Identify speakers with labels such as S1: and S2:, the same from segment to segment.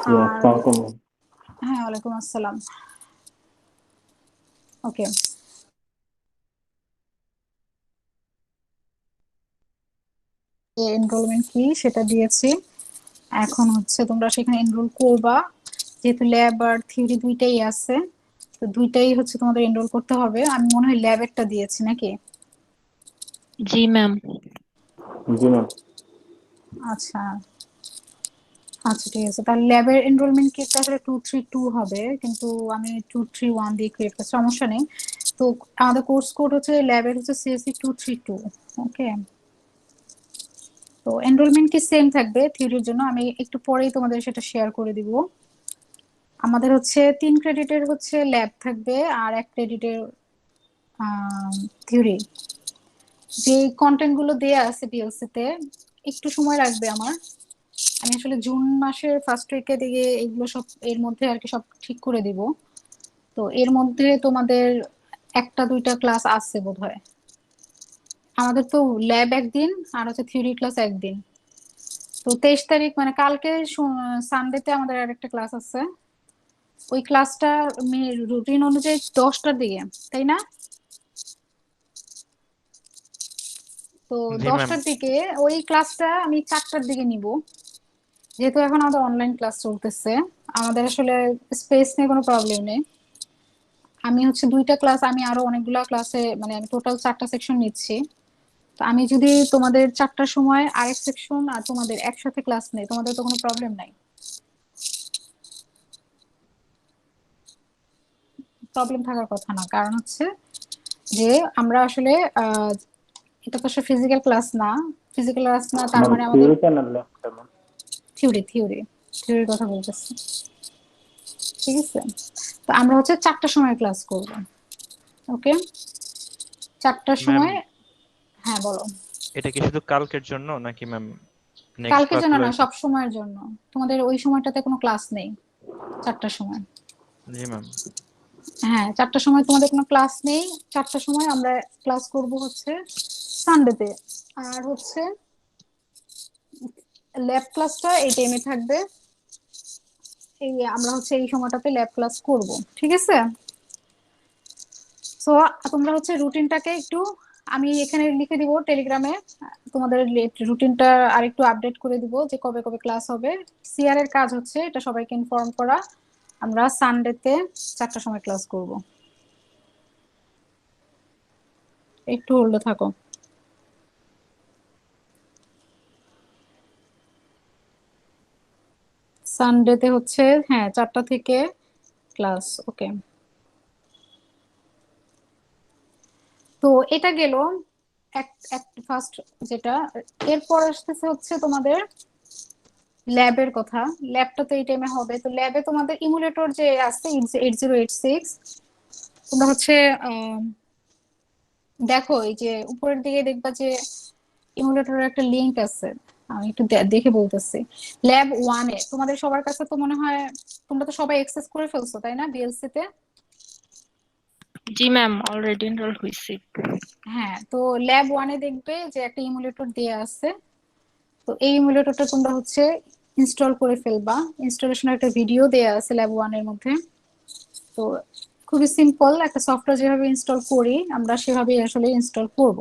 S1: আর
S2: আসসালামু
S1: হ্যাঁ, ওয়ালাইকুম আসসালাম। ওকে, এনরোলমেন্ট কি সেটা দিয়েছি। এখন হচ্ছে তোমরা সেখানে এনরোল করবা, যেহেতু ল্যাব আর থিওরি দুইটাই আছে, তো দুইটাই হচ্ছে তোমাদের এনরোল করতে হবে। আমি মনে হয় ল্যাবেরটা দিয়েছি নাকি?
S3: জি ম্যাম।
S2: জি ম্যাম।
S1: আচ্ছা আচ্ছা, ঠিক আছে। তাহলে ল্যাবের এনরোলমেন্ট কিটটা আসলে 232 হবে, কিন্তু আমি 231 দিয়ে ক্রিয়েট করছি, সমস্যা নেই। তো আমাদের কোর্স কোড হচ্ছে ল্যাবের হচ্ছে সিএসসি 232। ওকে, তো এনরোলমেন্ট কি সেম থাকবে থিওরির জন্য, আমি একটু পরেই তোমাদের সেটা শেয়ার করে দিব। আমাদের হচ্ছে 3 ক্রেডিটের হচ্ছে ল্যাব থাকবে আর 1 ক্রেডিটের থিওরি। যে কন্টেন্ট গুলো দেয়া আছে বিএলসি তে, একটু সময় লাগবে আমার। আমি আসলে জুন মাসের ফার্স্ট উইকে দিকে এগুলো সব এর মধ্যে আর কি সব ঠিক করে দিব। তো এর মধ্যে তোমাদের একটা দুইটা ক্লাস আছে বোধহয়। আমাদের তো ল্যাব একদিন আর হচ্ছে থিওরি ক্লাস একদিন। তো 23 তারিখ মানে কালকে সানডেতে আমাদের আরেকটা ক্লাস আছে। ওই ক্লাসটা রুটিন অনুযায়ী 10টার দিকে, তাই না? তো
S4: জি ম্যাম।
S1: 10টার দিকে ওই ক্লাসটা আমি 4টার দিকে নিব, যেহেতু এখন আমাদের অনলাইন ক্লাস চলতেছে। আমাদের আসলে স্পেস নিয়ে কোনো প্রবলেম নেই। আমি হচ্ছে দুইটা ক্লাস, আমি আরো অনেকগুলা ক্লাসে মানে আমি টোটাল 4টা সেকশন নিচ্ছি। তো আমি যদি তোমাদের 4টার সময় আরেক সেকশন আর তোমাদের একসাথে ক্লাস নেই, তোমাদের তো কোনো প্রবলেম নাই? প্রবলেম থাকার কথা না, কারণ হচ্ছে যে আমরা আসলে আহ এটা তো আসলে ফিজিক্যাল ক্লাস না। ফিজিক্যাল ক্লাস না তার
S2: ম্যাম
S1: মানে আমাদের
S2: থিওরি চ্যানেল ল্যাবটা ম্যাম।
S1: থিওরি থিওরি থিওরির কথা বলতেছি, ঠিক আছে? তো আমরা হচ্ছে 4টার সময় ক্লাস করব। ওকে, 4টার
S4: ম্যাম,
S1: সময়। হ্যাঁ বলো।
S4: এটা কি শুধু কালকের জন্য নাকি ম্যাম নেক্সট
S1: কালকের জন্য
S4: ক্লাসগুলো?
S1: না, সব সময়ের জন্য। তোমাদের ওই সময়টাতে কোনো ক্লাস নেই, 4টার সময়।
S4: জি ম্যাম।
S1: হ্যাঁ, 4টার সময় তোমাদের কোনো ক্লাস নেই। 4টার সময় আমরা ক্লাস করব হচ্ছে সানডেতে। আর হচ্ছে ল্যাব ক্লাসটা এই টাইমে থাকবে। এই আমরা হচ্ছে এই সময়টাতে ল্যাব ক্লাস করব, ঠিক আছে? তো তোমরা হচ্ছে রুটিনটাকে একটু, আমি এখানে লিখে দিব টেলিগ্রামে তোমাদের রুটিনটা আর একটু আপডেট করে দিব যে কবে কবে ক্লাস হবে। সিআর এর কাজ হচ্ছে এটা সবাইকে ইনফর্ম করা। আমরা সানডেতে 4টার সময় ক্লাস করব। একটু হোল্ডে থাকো। সানডেতে হচ্ছে হ্যাঁ 4টা থেকে ক্লাস। ওকে, তো এটা গেল এক এক ফার্স্ট যেটা। এরপর আসতেছে হচ্ছে তোমাদের ল্যাবের কথা। ল্যাবটা তো এই টাইমে হবে। তো ল্যাবে তোমাদের ইমুলেটর যে আছে 8086, তোমরা হচ্ছে আহ, দেখো এই যে উপরের দিকে দেখবা যে ইমুলেটরের একটা লিংক আছে। আমি একটু দেখে বলতেছি। ল্যাব 1 এ তোমাদের সবার কাছে তো মনে হয় তোমরা তো সবাই অ্যাক্সেস করে ফেলছো, তাই না, বিএলসি তে?
S3: জি ম্যাম, অলরেডি এনরোল হয়েছি।
S1: হ্যাঁ, তো ল্যাব 1 এ দেখবে যে একটা ইমুলেটর দেয়া আছে। তো এই ইমুলেটরটা তোমরা হচ্ছে ইনস্টল করে ফেলবা। ইনস্টলেশনের একটা ভিডিও দেয়া আছে ল্যাব 1 এর মধ্যে। তো খুবই সিম্পল, একটা সফটওয়্যার যেভাবে ইনস্টল করি আমরা সেভাবেই আসলে ইনস্টল করব।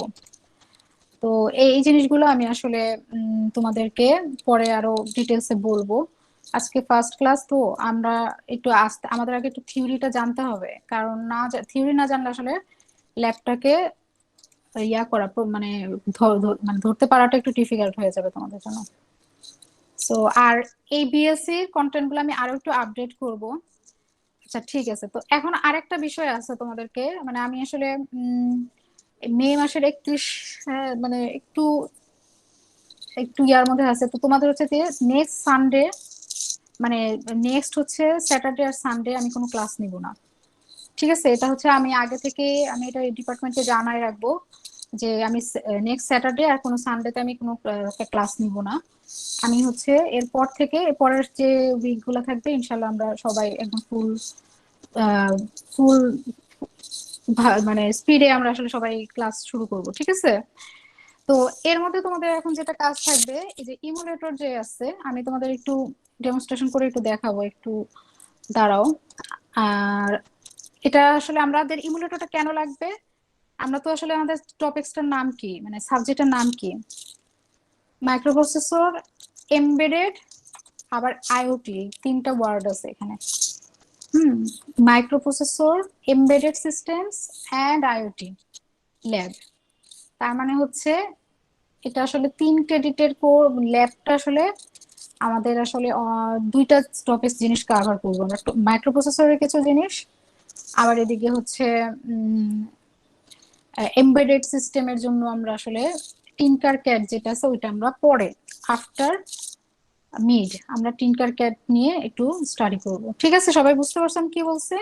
S1: তো এই জিনিসগুলো আমি আসলে তোমাদেরকে পরে আরো ডিটেলসে বলবো। আজকে ফার্স্ট ক্লাস তো আমরা একটু আসতে, আমাদের আগে একটু থিওরিটা জানতে হবে, কারণ না থিওরি না জানলে আসলে ল্যাবটাকে ইয়া করা মানে মানে ধরতে পারাটা একটু ডিফিকাল্ট হয়ে যাবে তোমাদের জন্য। সো আর এই বিএসসি কন্টেন্ট গুলো আমি আরো একটু আপডেট করব। আচ্ছা ঠিক আছে, তো এখন আরেকটা বিষয় আছে তোমাদেরকে, মানে আমি আসলে মে মাসের 31, মানে একটু একটু ইয়ার মধ্যে আছে। তো তোমাদের হচ্ছে যে নেক্সট সানডে, মানে নেক্সট হচ্ছে স্যাটারডে আর সানডে আমি কোনো ক্লাস নিব না, ঠিক আছে? এটা হচ্ছে আমি আগে থেকে আমি এটা ডিপার্টমেন্টে জানাই রাখবো যে আমি নেক্সট স্যাটারডে আর কোনো সানডেতে আমি কোনো ক্লাস নিব না। আমি হচ্ছে এরপর থেকে এরপরের যে উইক গুলো থাকবে ইনশাল্লাহ আমরা সবাই একদম ফুল ফুল মানে স্পিডে আমরা আসলে সবাই ক্লাস শুরু করব, ঠিক আছে? তো এর মধ্যে তোমাদের এখন যেটা কাজ থাকবে, এই যে ইমুলেটর যে আছে, আমি তোমাদের একটু ডেমনস্ট্রেশন করে একটু দেখাবো, একটু দাঁড়াও। আর এটা আসলে আমাদের ইমুলেটরটা কেন লাগবে, আমরা তো আসলে আমাদের টপিকসটার নাম কি, মানে সাবজেক্টের নাম কি, মাইক্রোপ্রসেসর, এমবেডেড, আবার আইওটি, তিনটা ওয়ার্ড আছে এখানে। Microprocessor, embedded systems and IoT lab. তার মানে হচ্ছে এটা আসলে 3 ক্রেডিটের ল্যাবটা আসলে আমাদের আসলে দুইটা টপিক জিনিস কভার করবো আমরা, মাইক্রোপ্রসেসরের কিছু জিনিস, আবার এদিকে হচ্ছে এমবেডেড সিস্টেমের জন্য আমরা আসলে টিনকার ক্যাড যেটা আছে ওইটা আমরা পরে আফটার মিড আমরা টিনকার ক্যাড নিয়ে একটু স্টাডি করব। ঠিক আছে, সবাই বুঝতে পারছেন কি বলছে?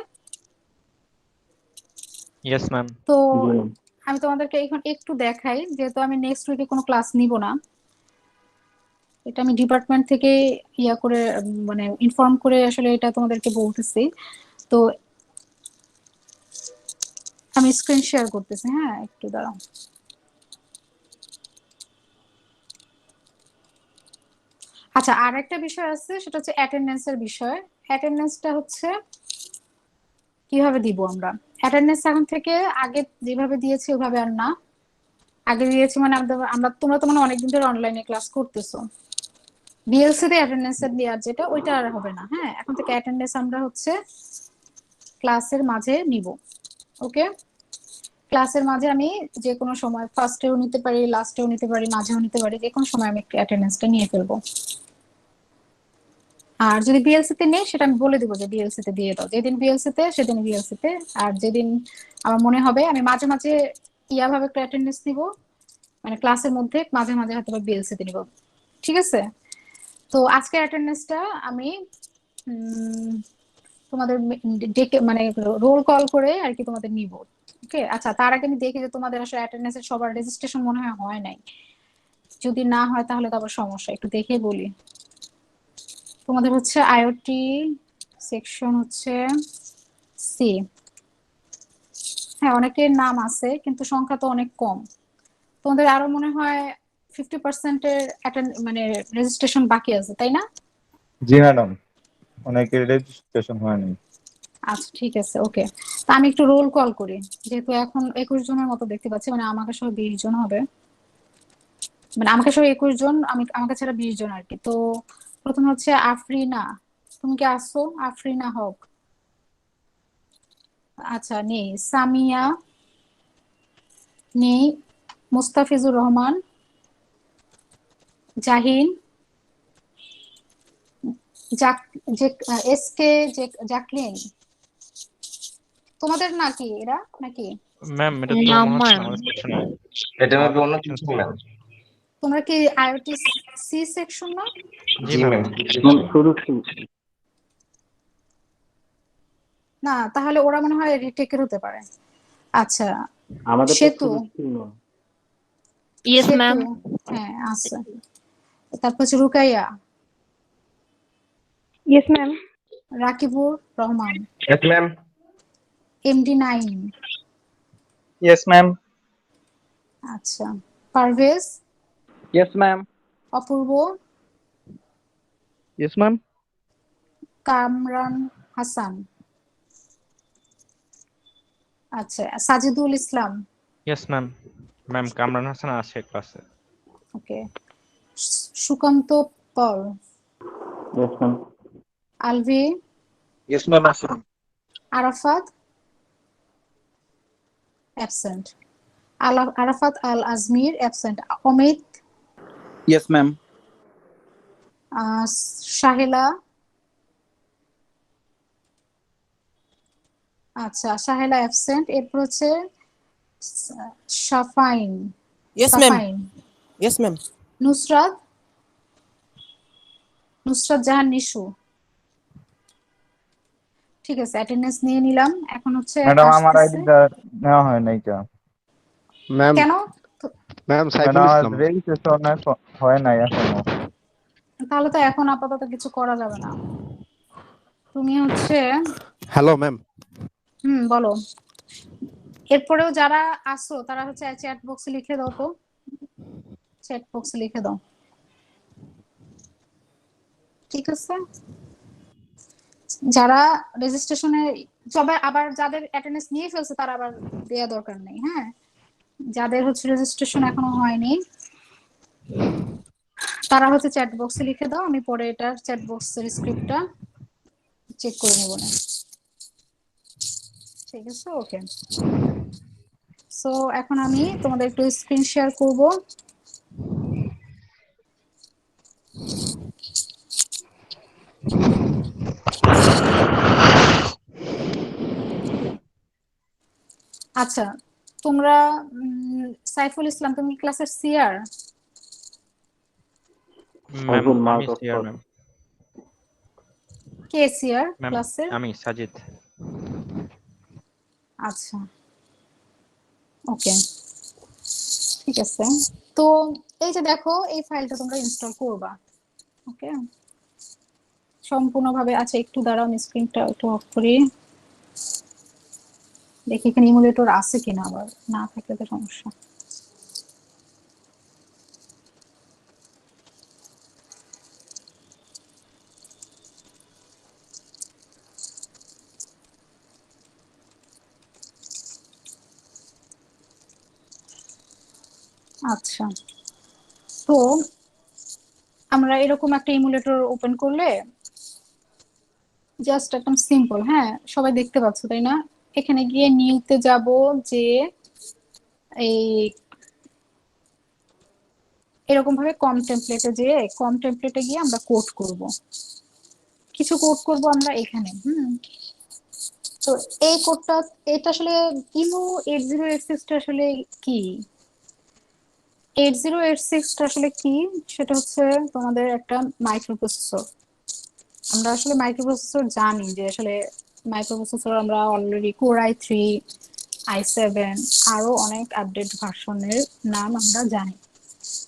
S4: Yes ma'am.
S1: তো
S2: জি ম্যাম।
S1: আমি তোমাদেরকে এখন একটু দেখাই, যেহেতু আমি নেক্সট উইকে কোনো ক্লাস নিব না, এটা আমি ডিপার্টমেন্ট থেকে ইয়া করে মানে ইনফর্ম করে আসলে এটা তোমাদেরকে বলতেছি। তো আমি স্ক্রিন শেয়ার করতেছি, হ্যাঁ একটু দাঁড়াও। আচ্ছা, আর একটা বিষয় আছে, সেটা হচ্ছে অ্যাটেন্ডেন্সের বিষয়। অ্যাটেন্ডেন্সটা হচ্ছে কিভাবে দিব আমরা, অ্যাটেন্ডেন্স এখন থেকে আগে যেভাবে দিয়েছি ওভাবে আর না। আগে দিয়েছি মানে আমরা তোমরা তো মানে অনেকদিন ধরে অনলাইনে ক্লাস করতেছো, বিএলসি তে অ্যাটেন্ডেন্স দেওয়ার যেটা ওইটা আর হবে না। হ্যাঁ, এখন থেকে অ্যাটেন্ডেন্স আমরা হচ্ছে ক্লাসের মাঝে নিব। ওকে, ক্লাসের মাঝে আমি যে কোনো সময় ফার্স্টেও নিতে পারি, লাস্টেও নিতে পারি, মাঝেও নিতে পারি, যে কোনো সময় আমি অ্যাটেন্ডেন্সটা নিয়ে ফেলবো। আর যদি বিএলসি তে নেই সেটা আমি বলে দিব যে বিএলসি তে দিয়ে দাও, যেদিন বিএলসি তে সেদিন বিএলসি তে, আর যেদিন আমার মনে হবে আমি মাঝে মাঝে ভাবে একটা অ্যাটেন্ডেন্স নিব, মানে ক্লাসের মধ্যে মাঝে মাঝে হয়তো বিএলসি তে নিব। ঠিক আছে, তো আজকের অ্যাটেন্ডেন্সটা আমি তোমাদের ডেকে মানে রোল কল করে আর কি তোমাদের নিব। ওকে, আচ্ছা তার আগে আমি দেখি যে তোমাদের আসলে অ্যাটেন্ডেন্সের সবার রেজিস্ট্রেশন মনে হয় নাই। যদি না হয় তাহলে তো আবার সমস্যা, একটু দেখে বলি। তোমাদের হচ্ছে আইওটি সেকশন হচ্ছে সি। হ্যাঁ, অনেকের নাম আছে কিন্তু সংখ্যা তো অনেক কম। তোমাদের আরো মনে হয় 50% মানে রেজিস্ট্রেশন বাকি আছে, তাই না?
S5: জি ম্যাডাম, অনেকের রেজিস্ট্রেশন হয়নি।
S1: আচ্ছা ঠিক আছে, ওকে। তা আমি একটু রোল কল করি, যেহেতু এখন 21 জনের মতো দেখতে পাচ্ছি, মানে আমাকে সহ 20 জন হবে, মানে আমাকে সহ 21 জন, আমাকে ছাড়া 20 জন আর কি। তো প্রথম হচ্ছে আফরিনা, তুমি কি আসছো? আফরিনা হক, আচ্ছা নেই। সামিয়া নেই। মুস্তাফিজুর রহমান, জাহিন, এসকে, জাকলিন। তোমাদের নাকি এরা নাকি?
S4: ম্যাম এটা তো
S3: না
S4: মনে হচ্ছে
S3: ম্যাম,
S4: আমাদের সেকশনে।
S6: এটা মেবি
S4: আমাদের
S6: অন্য
S4: সেকশন
S6: কিছু
S4: সি।
S6: ম্যাম।
S1: তোমরা কি আইওটি সি সেকশন না?
S4: জি
S6: জি
S4: ম্যাম।
S6: ম্যাম।
S2: ম্যাম শুরু
S1: না, তাহলে ওরা মনে হয় রিটেকের হতে পারে। আচ্ছা,
S2: আমাদের তো
S1: সেতু,
S2: শুরু ছিল।
S3: ইয়েস
S1: সেতু,
S3: ম্যাম,
S1: হ্যাঁ আছে। তারপর হচ্ছে Rukaiya,
S7: Yes, ma'am.
S1: Rakibur Rahman,
S6: yes ma'am.
S1: MD Naim,
S8: Yes, ma'am.
S1: আচ্ছা, পারভেজ,
S8: Yes, ma'am.
S1: অপূর্ব,
S8: Yes, ma'am.
S1: কামরান হাসান, আচ্ছা Sajidul Islam,
S4: yes ma'am. Ma'am Kamran Hasan আছে ক্লাসে।
S1: Okay, Sukanta Paul,
S2: yes ma'am.
S1: Alvi,
S8: Yes, ma'am. Aslam.
S1: Arafat absent, Arafat Al Azmir absent, Amit,
S8: Yes, ma'am.
S1: Sahela, আচ্ছা সাহেলা অ্যাবসেন্ট। এরপর হচ্ছে সাফাইন,
S9: Yes, ma'am.
S1: সাফাইন,
S9: Yes, ma'am.
S1: Nusrat, Nusrat Jahan Nishu. ঠিক আছে, অ্যাটেন্ডেন্স নিয়ে নিলাম। এখন হচ্ছে
S5: ম্যাডাম আমার
S1: আসতেছে,
S5: আইডিটা নেওয়া হয় নাই কেন?
S10: ম্যাম
S1: কেন?
S10: ম্যাম সাইফুল
S5: ম্যাডাম আমার
S10: ইসলাম।
S5: রেজিস্ট্রেশন হয় নাই এখনো।
S1: তাহলে তো এখন আপাতত কিছু করা যাবে না। তুমি হচ্ছে
S10: হ্যালো ম্যাম।
S1: বলো। এরপরেও যারা আসো তারা হচ্ছে চ্যাট বক্সে লিখে দাও তো। চ্যাট বক্সে লিখে দাও, ঠিক আছে? যারা রেজিস্ট্রেশনে সবাই, আবার যাদের অ্যাটেন্ডেন্স নিয়ে ফেলছে তারা আবার দেয়া দরকার নেই, হ্যাঁ? যাদের হচ্ছে রেজিস্ট্রেশন এখনো হয়নি তারা হচ্ছে চ্যাট বক্সে লিখে দাও, আমি পরে এটার চ্যাট বক্সের স্ক্রিপ্টটা চেক করে নেব না, ঠিক আছে? ওকে, সো এখন আমি তোমাদের একটু স্ক্রিন শেয়ার করব। আচ্ছা, তোমরা সাইফুল ইসলাম, তুমি ক্লাসের সিআর?
S4: ম্যাম
S2: সাইফুল
S4: আমি
S2: mark of
S4: CR ma'am.
S1: K CR
S4: ma'am
S1: ক্লাসের?
S4: আমি সাজিদ।
S1: আচ্ছা, ওকে, ঠিক আছে। তো এই যে দেখো, এই ফাইলটা তোমরা ইনস্টল করবা, ওকে, সম্পূর্ণভাবে। আচ্ছা একটু দাঁড়াও, আমি স্ক্রিনটা একটু অফ করি, দেখি এখানে ইমুলেটর আছে কিনা, আবার না থাকলে তো সমস্যা। আচ্ছা, তো আমরা এরকম একটা ইমুলেটর ওপেন করলে জাস্ট একদম সিম্পল, হ্যাঁ সবাই দেখতে পাচ্ছ তাই না? এখানে গিয়ে নিউতে যাব, যে এই এরকম ভাবে কম টেমপ্লেটে, যে কম টেমপ্লেটে গিয়ে আমরা কোড করব, কিছু কোড করব আমরা এখানে। তো এই কোডটা, এটা আসলে ইমু 8086 টা আসলে কি, 8086 টা আসলে কি, সেটা হচ্ছে তোমাদের একটা মাইক্রোপ্রসেসর। আমরা আসলে মাইক্রোপ্রসেসর জানি যে আসলে মাইক্রোপ্রসেসর আমরা অলরেডি কোর i3, i7, আরো অনেক আপডেট ভার্সনের নাম আমরা জানি।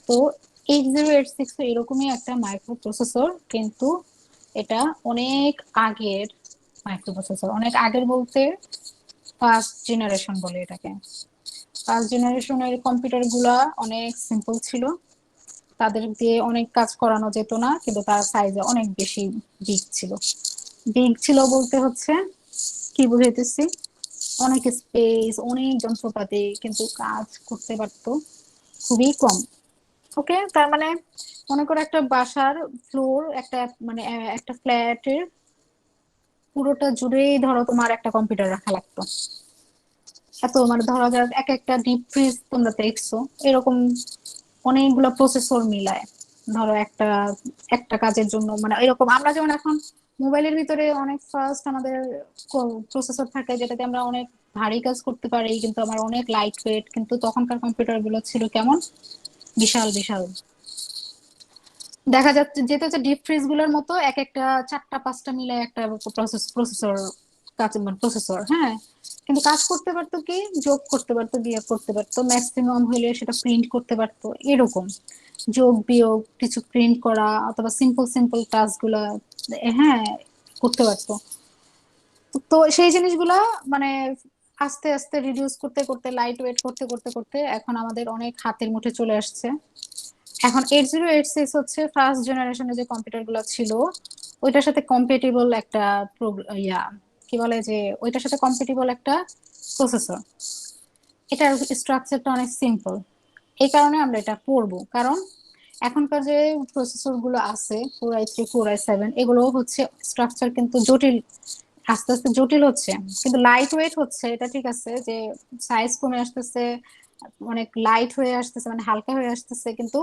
S1: তো 8086 তো এরকমই একটা মাইক্রোপ্রসেসর, কিন্তু এটা অনেক আগের মাইক্রোপ্রসেসর। অনেক আগের বলতে ফার্স্ট জেনারেশন বলে এটাকে। ফার্স্ট জেনারেশনের কম্পিউটার গুলা অনেক সিম্পল ছিল, তাদের দিয়ে অনেক কাজ করানো যেত না, কিন্তু তার সাইজে অনেক বেশি বিগ ছিল। বিগ ছিল বলতে হচ্ছে কি বুঝাইতেছি, অনেক স্পেস, অনেক যন্ত্রপাতি, কিন্তু কাজ করতে পারতো খুবই কম। ওকে, তার মানে মনে করো একটা বাসার ফ্লোর, একটা মানে একটা ফ্ল্যাটের পুরোটা জুড়েই ধরো তোমার একটা কম্পিউটার রাখা লাগতো। এত মানে ধরা যাক এক একটা ডিপ ফ্রিজ তোমরা দেখছো, এরকম অনেকগুলো প্রসেসর মিলায় ধরো একটা একটা কাজের জন্য, মানে এরকম আমরা যেমন এখন মোবাইলের ভিতরে অনেক ফাস্ট আমাদের প্রসেসর থাকে, যেটাতে আমরা অনেক ভারী কাজ করতে পারি, কিন্তু আমার অনেক লাইট ওয়েট। কিন্তু তখনকার কম্পিউটার গুলো ছিল কেমন, বিশাল বিশাল। দেখা যাচ্ছে যেটা হচ্ছে ডিপ ফ্রিজ গুলোর মতো এক একটা চারটা পাঁচটা মিলে একটা প্রসেসর, কাজ মানে প্রসেসর, হ্যাঁ। কিন্তু কাজ করতে পারতো কি, যোগ করতে পারতো, বিয়োগ করতে পারতো, ম্যাক্সিমাম হইলে সেটা প্রিন্ট করতে পারতো, এরকম যোগ বিয়োগ কিছু প্রিন্ট করা, অথবা সিম্পল সিম্পল টাস্ক গুলা, হ্যাঁ, করতে পারতো। তো সেই জিনিসগুলা মানে আস্তে আস্তে রিডিউস করতে করতে, লাইট ওয়েট করতে করতে করতে এখন আমাদের অনেক হাতের মুঠে চলে আসছে। এখন 8086 হচ্ছে ফার্স্ট জেনারেশনে যে কম্পিউটার গুলো ছিল ওইটার সাথে কম্পেটিবল একটা ইয়া, কি বলে যে ওইটার সাথে কম্পেটিবল একটা প্রসেসর। এটার স্ট্রাকচারটা অনেক সিম্পল, এই কারণে আমরা এটা পড়বো। কারণ এখনকার যে প্রসেসর গুলো আছে, কোর i3, কোর i7, এগুলো হচ্ছে স্ট্রাকচার কিন্তু জটিল, আস্তে আস্তে জটিল হচ্ছে, কিন্তু লাইট ওয়েট হচ্ছে। এটা ঠিক আছে যে সাইজ কমে আসতেছে, অনেক লাইট হয়ে আসতেছে, মানে হালকা হয়ে আসতেছে, কিন্তু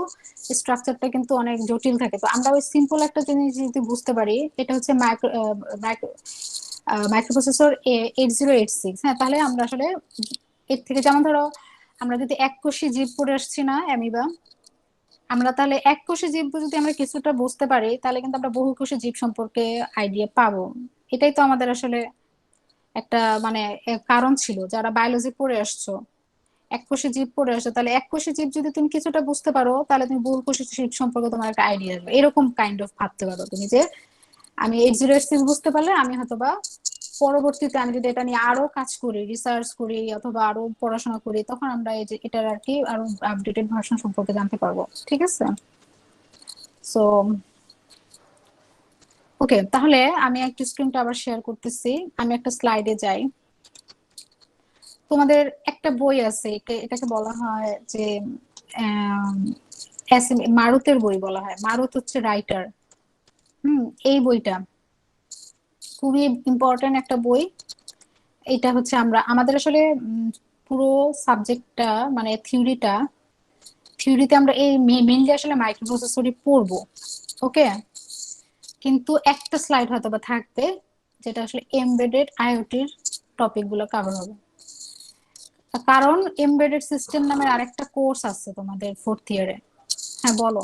S1: স্ট্রাকচারটা কিন্তু অনেক জটিল থাকে। তো আমরা ওই সিম্পল একটা জিনিস যদি বুঝতে পারি, এটা হচ্ছে মাইক্রোপ্রসেসর 8086, হ্যাঁ, তাহলে আমরা আসলে এর থেকে, যেমন ধরো আমরা যদি এক কোষী জীব পড়ে আসছি না, অ্যামিবা, আমরা তাহলে এক কোষী জীব যদি আমরা কিছুটা বুঝতে পারি, তাহলে কিন্তু আমরা বহু কোষী জীব সম্পর্কে আইডিয়া পাবো। এটাই তো আমাদের আসলে একটা মানে কারণ ছিল, যারা বায়োলজি পড়ে আসছো, এককোষী জীব পড়ে আসছো, তাহলে এককোষী জীব যদি তুমি কিছুটা বুঝতে পারো, তাহলে তুমি বহুকোষী জীব সম্পর্কে তোমার একটা আইডিয়া আসবে। এরকম কাইন্ড অফ ভাবতে পারো তুমি, যে আমি 8086 বুঝতে পারলে আমি হয়তোবা পরবর্তীতে আমি যদি এটা নিয়ে আরো কাজ করি, রিসার্চ করি অথবা আরো পড়াশোনা করি, তখন আমরা এই যে এটার আর কি আরো আপডেটেড ভার্সন সম্পর্কে জানতে পারবো। ঠিক আছে? সো ওকে, তাহলে আমি একটা স্ক্রিনটা আবার শেয়ার করতেছি। আমি একটা স্লাইডে যাই। তোমাদের একটা বই আছে, এটাকে বলা হয় যে মারুতের বই বলা হয়। মারুত হচ্ছে রাইটার। এই বইটা খুবই ইম্পর্টেন্ট একটা বই। এটা হচ্ছে আমাদের আসলে পুরো সাবজেক্টটা মানে থিওরিতে আমরা এই মেইনলি আসলে মাইক্রোপ্রসেসরই পড়বো। ওকে, কিন্তু একটা স্লাইড হয়তো বা থাকবে যেটা আসলে এমবেডেড আইওটির টপিক গুলো কভার হবে। কারণ এমবেডেড সিস্টেম নামের আরেকটা কোর্স আছে তোমাদের 4th ইয়ারে। হ্যাঁ বলো।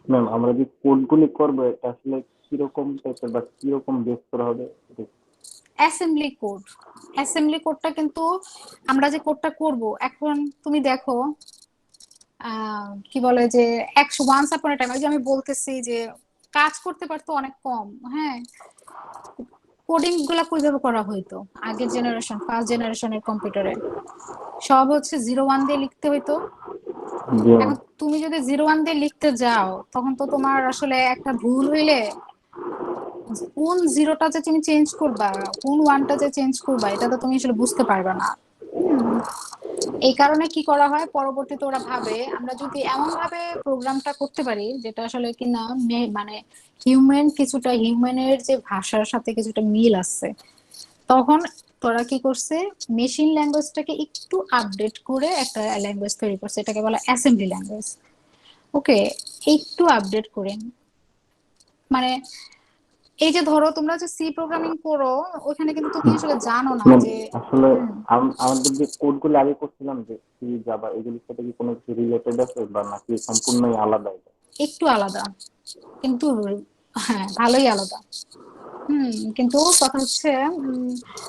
S2: ম্যাম আমরা যে কোডগুলি করবো এটা আসলে কিরকম টাইপের বা কিরকম বেস করা হবে?
S1: অ্যাসেম্বলি কোডটা কিন্তু আমরা যে কোডটা করব এখন, তুমি দেখো কি বলে যে ওয়ান্স আপন এ টাইম, ওই যে আমি বলতেছি যে কাজ করতে পারতো অনেক কম। হ্যাঁ, কোডিং গুলা কিভাবে করা হইতো আগের জেনারেশন, ফার্স্ট জেনারেশনের কম্পিউটারে সব হচ্ছে 01 দিয়ে লিখতে হইতো।
S2: জি ম্যাম।
S1: এখন তুমি যদি 01 দিয়ে লিখতে যাও, তখন তো তোমার আসলে একটা ভুল হইলে কোন জিরোটা যে তুমি চেঞ্জ করবা, কোন ওয়ানটা যে চেঞ্জ করবা, এটা তো তুমি আসলে বুঝতে পারবে না। এই কারণে কি করা হয়, পরবর্তীতে ওরা ভাবে আমরা যদি এমন ভাবে প্রোগ্রামটা করতে পারি যেটা আসলে কিনা মানে হিউম্যানের যে ভাষার সাথে কিছুটা মিল আছে, তখন তোরা কি করছে, মেশিন ল্যাঙ্গুয়েজটাকে একটু আপডেট করে একটা ল্যাঙ্গুয়েজ তৈরি করছে, এটাকে বলা অ্যাসেম্বলি ল্যাঙ্গুয়েজ। ওকে, একটু আপডেট করে, মানে এই যে ধরো তোমরা যে সি প্রোগ্রামিং করো, ওখানে কিন্তু তুমি আসলে জানো না
S2: ম্যাম
S1: যে
S2: আসলে আমাদের যে কোডগুলো আগে করছিলাম যে সি জাভা, এগুলোর সাথে কি কোনো কিছু রিলেটেড আছে বা নাকি সম্পূর্ণই আলাদা এটা?
S1: একটু আলাদা, কিন্তু হ্যাঁ ভালোই আলাদা। কিন্তু কথা হচ্ছে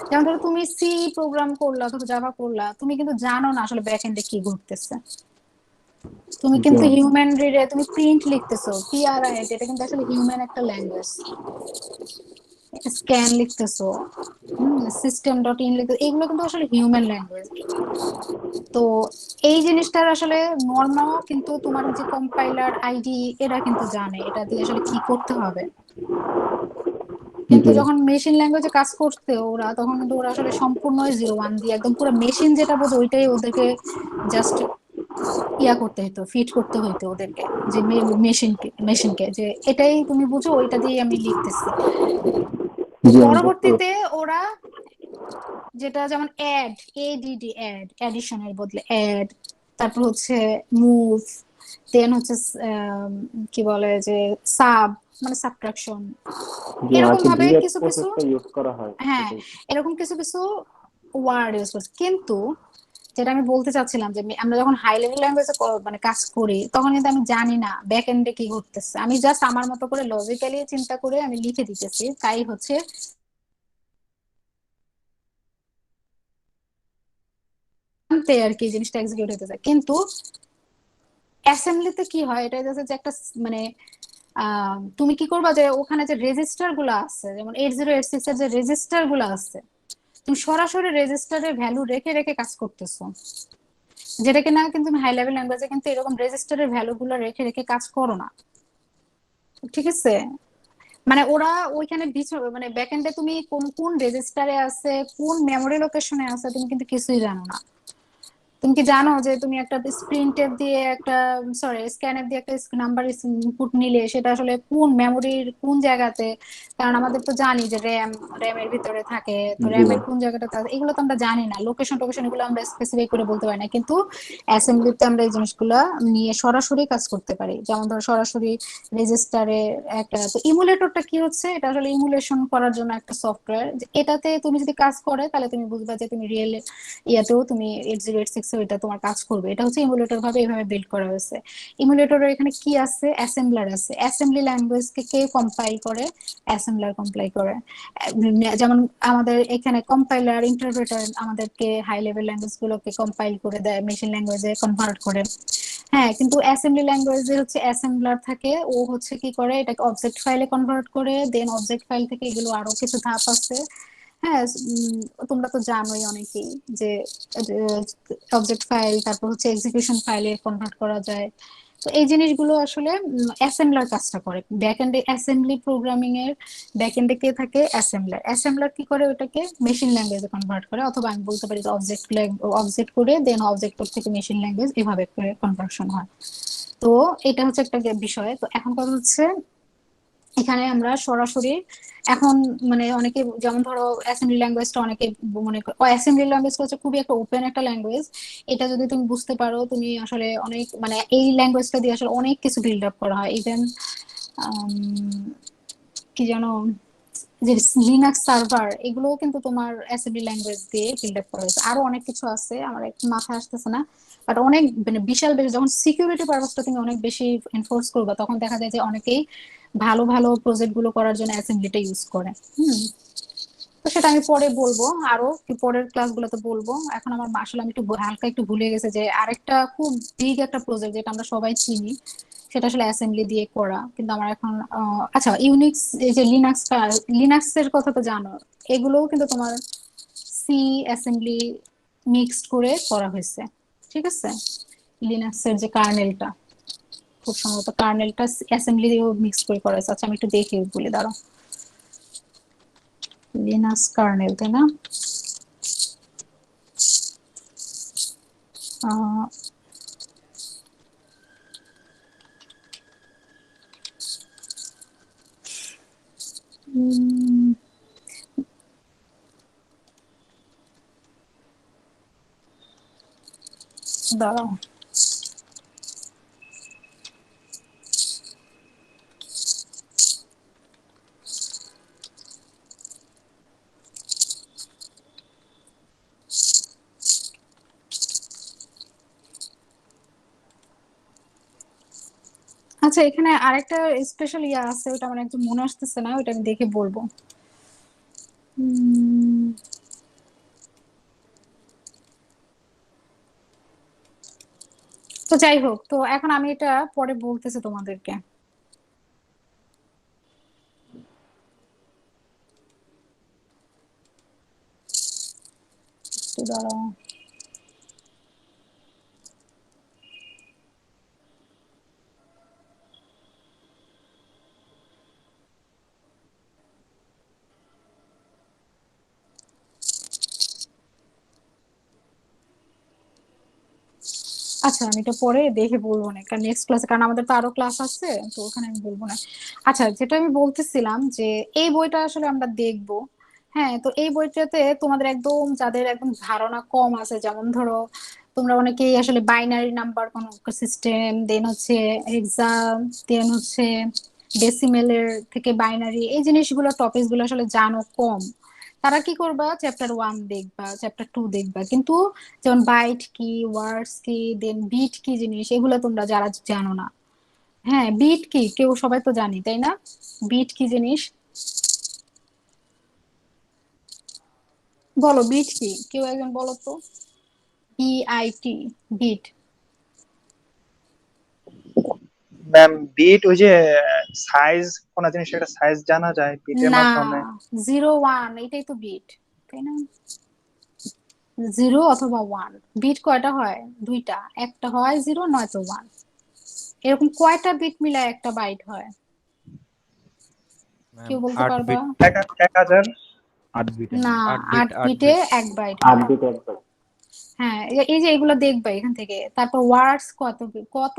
S1: যেমন ধরো তুমি সি প্রোগ্রাম করলা অথবা জাভা করলা, তুমি কিন্তু জানো না আসলে ব্যাক এন্ডে কি ঘটতেছে। তুমি
S2: জি
S1: কিন্তু
S2: ম্যাম।
S1: হিউম্যান রিডে তুমি প্রিন্ট লিখতেছো, পিআরআই, এটা কিন্তু আসলে হিউম্যান একটা ল্যাঙ্গুয়েজ। স্ক্যান লিখতেছো, সিস্টেম ডট ইন লিখতেছো, এগুলো কিন্তু আসলে হিউম্যান ল্যাঙ্গুয়েজ। তো এই জিনিসটার আসলে নর্মাল, কিন্তু তোমার যে কম্পাইলার আইডি এরা কিন্তু জানে এটা দিয়ে আসলে কি করতে হবে। কিন্তু
S2: জি
S1: যখন মেশিন ল্যাঙ্গুয়েজে কাজ করতে ওরা, তখন কিন্তু ওরা আসলে সম্পূর্ণ 01 দিয়ে একদম পুরো মেশিন যেটা বোঝে ওইটাই ওদেরকে জাস্ট করতে হইতো, ফিট করতে হইতো ওদেরকে, যে মেশিনকে যে এটাই তুমি বুঝো, ওইটা দিয়ে আমি লিখতেছি। তো
S2: জি আমি বুঝতে
S1: পরবর্তীতে
S2: পারছি।
S1: ওরা যেটা যেমন অ্যাডিশনের বদলে অ্যাড, তারপর হচ্ছে মুভ, দেন হচ্ছে কি বলে যে সাব, মানে সাবট্রাকশন,
S2: জি আর
S1: এরকম
S2: কি
S1: ভাবে
S2: ডিরেক্ট
S1: কিছু কিছু,
S2: প্রসেসটা ইউজ করা হয়
S1: হ্যাঁ
S2: সেটাই।
S1: এরকম কিছু কিছু ওয়ার্ড ইউজ করছে। কিন্তু যেটা আমি বলতে চাচ্ছিলাম যে আমরা যখন হাই লেভেল ল্যাঙ্গুয়েজে মানে কাজ করি, তখন কিন্তু আমি জানি না ব্যাক এন্ডে কি ঘটতেছে, আমি জাস্ট আমার মতো করে লজিক্যালি চিন্তা করে আমি লিখে দিতেছি, তাই হচ্ছে আর কি জিনিসটা এক্সিকিউট হতে যায়। কিন্তু অ্যাসেম্বলিতে কি হয়, এটা হচ্ছে যে একটা মানে তুমি কি করবা যে ওখানে যে রেজিস্টার গুলো আছে, যেমন 8086 এর যে রেজিস্টার গুলো আছে, তুমি সরাসরি রেজিস্টারের ভ্যালু রেখে রেখে কাজ করতেছো, যেটা কিনা কিন্তু হাই লেভেল ল্যাঙ্গুয়েজে কিন্তু এরকম রেজিস্টারের ভ্যালু গুলো রেখে রেখে কাজ করো না। ঠিক আছে? মানে ওরা ওইখানে মানে ব্যাকএন্ডে তুমি কোন কোন রেজিস্টারে আছে, কোন মেমোরি লোকেশনে আছে, তুমি কিন্তু কিছুই জানো না। তুমি কি জানো যে তুমি একটা প্রিন্টএফ দিয়ে একটা, সরি স্ক্যানএফ দিয়ে একটা নাম্বার ইনপুট নিলে সেটা আসলে কোন মেমোরির কোন জায়গাতে, কারণ আমাদের তো জানি যে র্যামের ভিতরে থাকে, তো
S2: জি
S1: র্যামের
S2: ম্যাম।
S1: কোন জায়গাটা এগুলো তো আমরা জানি না, লোকেশন এগুলো আমরা স্পেসিফাই করে বলতে পারি না। কিন্তু অ্যাসেম্বলিতে আমরা এই জিনিসগুলো নিয়ে সরাসরি কাজ করতে পারি। যেমন ধরো সরাসরি রেজিস্টারে একটা, তো ইমুলেটরটা কি হচ্ছে, এটা আসলে ইমুলেশন করার জন্য একটা সফটওয়্যার, এটাতে তুমি যদি কাজ করে তাহলে তুমি বুঝবা যে তুমি রিয়েল ইয়াতেও তুমি 8086 এ এটা তোমার কাজ করবে। এটা হচ্ছে ইমুলেটর ভাবে এইভাবে বিল্ড করা হয়েছে। ইমুলেটরের এখানে কি আছে, অ্যাসেম্বলার আছে, অ্যাসেম্বলি ল্যাঙ্গুয়েজ কে কম্পাইল করে, অ্যাসেম্বলার কম্পাইল করে। যেমন আমাদের এখানে কম্পাইলার ইন্টারপ্রেটার আমাদেরকে হাই লেভেল ল্যাঙ্গুয়েজ গুলোকে কম্পাইল করে দেয়, মেশিন ল্যাঙ্গুয়েজে কনভার্ট করে। হ্যাঁ, কিন্তু অ্যাসেম্বলি ল্যাঙ্গুয়েজে হচ্ছে অ্যাসেম্বলার থাকে, ও হচ্ছে কি করে এটাকে অবজেক্ট ফাইলে কনভার্ট করে, দেন অবজেক্ট ফাইল থেকে এগুলো আরো কিছু ধাপ আছে। হ্যাঁ, তোমরা তো জানোই অনেকেই যে অবজেক্ট ফাইল, তারপর হচ্ছে এক্সিকিউশন ফাইলে কনভার্ট করা যায়। তো এই জিনিসগুলো আসলে অ্যাসেম্বলার কাজটা করে। ব্যাক এন্ডে অ্যাসেম্বলি প্রোগ্রামিং এর ব্যাক এন্ডে কে থাকে? অ্যাসেম্বলার। অ্যাসেম্বলার কি করে? ওটাকে মেশিন ল্যাঙ্গুয়েজে কনভার্ট করে, অথবা আমি বলতে পারি অবজেক্ট অবজেক্ট করে দেন অবজেক্ট থেকে মেশিন ল্যাঙ্গুয়েজ, এভাবে করে কনভার্সন হয়। তো এটা হচ্ছে একটা বিষয়। তো এখন কথা হচ্ছে এখানে আমরা সরাসরি এখন মানে অনেকে যেমন ধরো অ্যাসেম্বলি ল্যাঙ্গুয়েজটা অনেকে মনে করে অ্যাসেম্বলি ল্যাঙ্গুয়েজটা হচ্ছে খুবই একটা ওপেন একটা ল্যাঙ্গুয়েজ। এটা যদি তুমি বুঝতে পারো, তুমি আসলে অনেক মানে এই ল্যাঙ্গুয়েজটা দিয়ে আসলে অনেক কিছু বিল্ড আপ করা হয়। ইভেন কি জানো, যে লিনাক্স সার্ভার, এগুলোও কিন্তু তোমার অ্যাসেম্বলি ল্যাঙ্গুয়েজ দিয়ে বিল্ড আপ করা হয়েছে। আরো অনেক কিছু আছে, আমার একটু মাথায় আসতেছে না। বাট অনেক মানে বিশাল বেশি, যখন সিকিউরিটি পারপাসটা তুমি অনেক বেশি এনফোর্স করবে, তখন দেখা যায় যে অনেকেই ভালো ভালো প্রজেক্ট গুলো করার জন্য অ্যাসেম্বলিটা ইউজ করে। হুম। তো সেটা আমি পরে বলবো, আরো কি পরের ক্লাসগুলোতে বলবো। এখন আমার আসলে আমি একটু হালকা একটু ভুলে গেছে যে আরেকটা খুব বিগ একটা প্রজেক্ট যেটা আমরা সবাই চিনি, সেটা আসলে অ্যাসেম্বলি দিয়ে করা, কিন্তু আমার এখন আচ্ছা ইউনিক্স, এই যে লিনাক্স, লিনাক্স এর কথা তো জানো, এগুলোও কিন্তু তোমার সি অ্যাসেম্বলি মিক্সড করে করা হয়েছে। ঠিক আছে, লিনাক্স এর যে কার্নেলটা, খুব সম্ভবত কার্নেলটা অ্যাসেম্বলি দিয়েও মিক্স করে করা হয়েছে। আচ্ছা আমি একটু দেখে বলে দাঁড়াও, লিনাক্স কার্নেল তাই না? আহ, উম, দাঁড়াও, আচ্ছা এখানে আরেকটা স্পেশাল ইয়া আছে, ওটা আমার একদম মনে আসতেছে না, ওটা আমি দেখে বলবো। উম, তো যাই হোক, তো এখন আমি এটা পরে বলতেছি তোমাদেরকে। তো দাঁড়াও, আচ্ছা আমি এটা পরে দেখে বলবো না, কারণ নেক্সট ক্লাসে, কারণ আমাদের তো আরো ক্লাস আছে, তো ওখানে আমি বলবো না। আচ্ছা যেটা আমি বলতেছিলাম যে এই বইটা আসলে আমরা দেখবো। হ্যাঁ, তো এই বইটাতে তোমাদের একদম যাদের একদম ধারণা কম আছে, যেমন ধরো তোমরা অনেকেই আসলে বাইনারি নাম্বার কোন সিস্টেম, দেন হচ্ছে এক্সাম, দেন হচ্ছে ডেসিমেলের থেকে বাইনারি, এই জিনিসগুলো টপিক গুলো আসলে জানো কম। তারা কি করবা, চ্যাপ্টার 1 দেখবা, চ্যাপ্টার 2 দেখবা, কিন্তু যেমন বাইট কি, ওয়ার্ডস কি, দেন বিট কি জিনিস, এগুলো তোমরা যারা জানো না। হ্যাঁ, বিট কি কেউ সবাই তো জানি তাই না? বিট কি জিনিস বলো, বিট কি কেউ একজন বলো তো। BIT, bit.
S8: ম্যাম বিট ওই যে সাইজ, কোন জিনিস একটা সাইজ জানা যায় বিটের
S1: না,
S8: মাধ্যমে।
S1: 0 1 এটাই তো বিট, তাই না? 0 অথবা 1। বিট কয়টা হয়? দুইটা, একটা হয় 0 নয়তো 1। এরকম কয়টা বিট মিলায় একটা বাইট হয়?
S4: ম্যাম
S1: কেউ বলতে
S4: 8
S1: পারবা?
S4: বিট।
S8: 1000।
S5: 8 বিটে
S1: না,
S4: 8 বিট,
S1: 8
S4: 8
S1: বিটে
S4: বিট।
S1: এক বাইট
S2: 8
S1: হয়।
S2: বিট একবার।
S1: হ্যাঁ, এই যে এগুলো দেখবা এখান থেকে। তারপর ওয়ার্ডস কত কত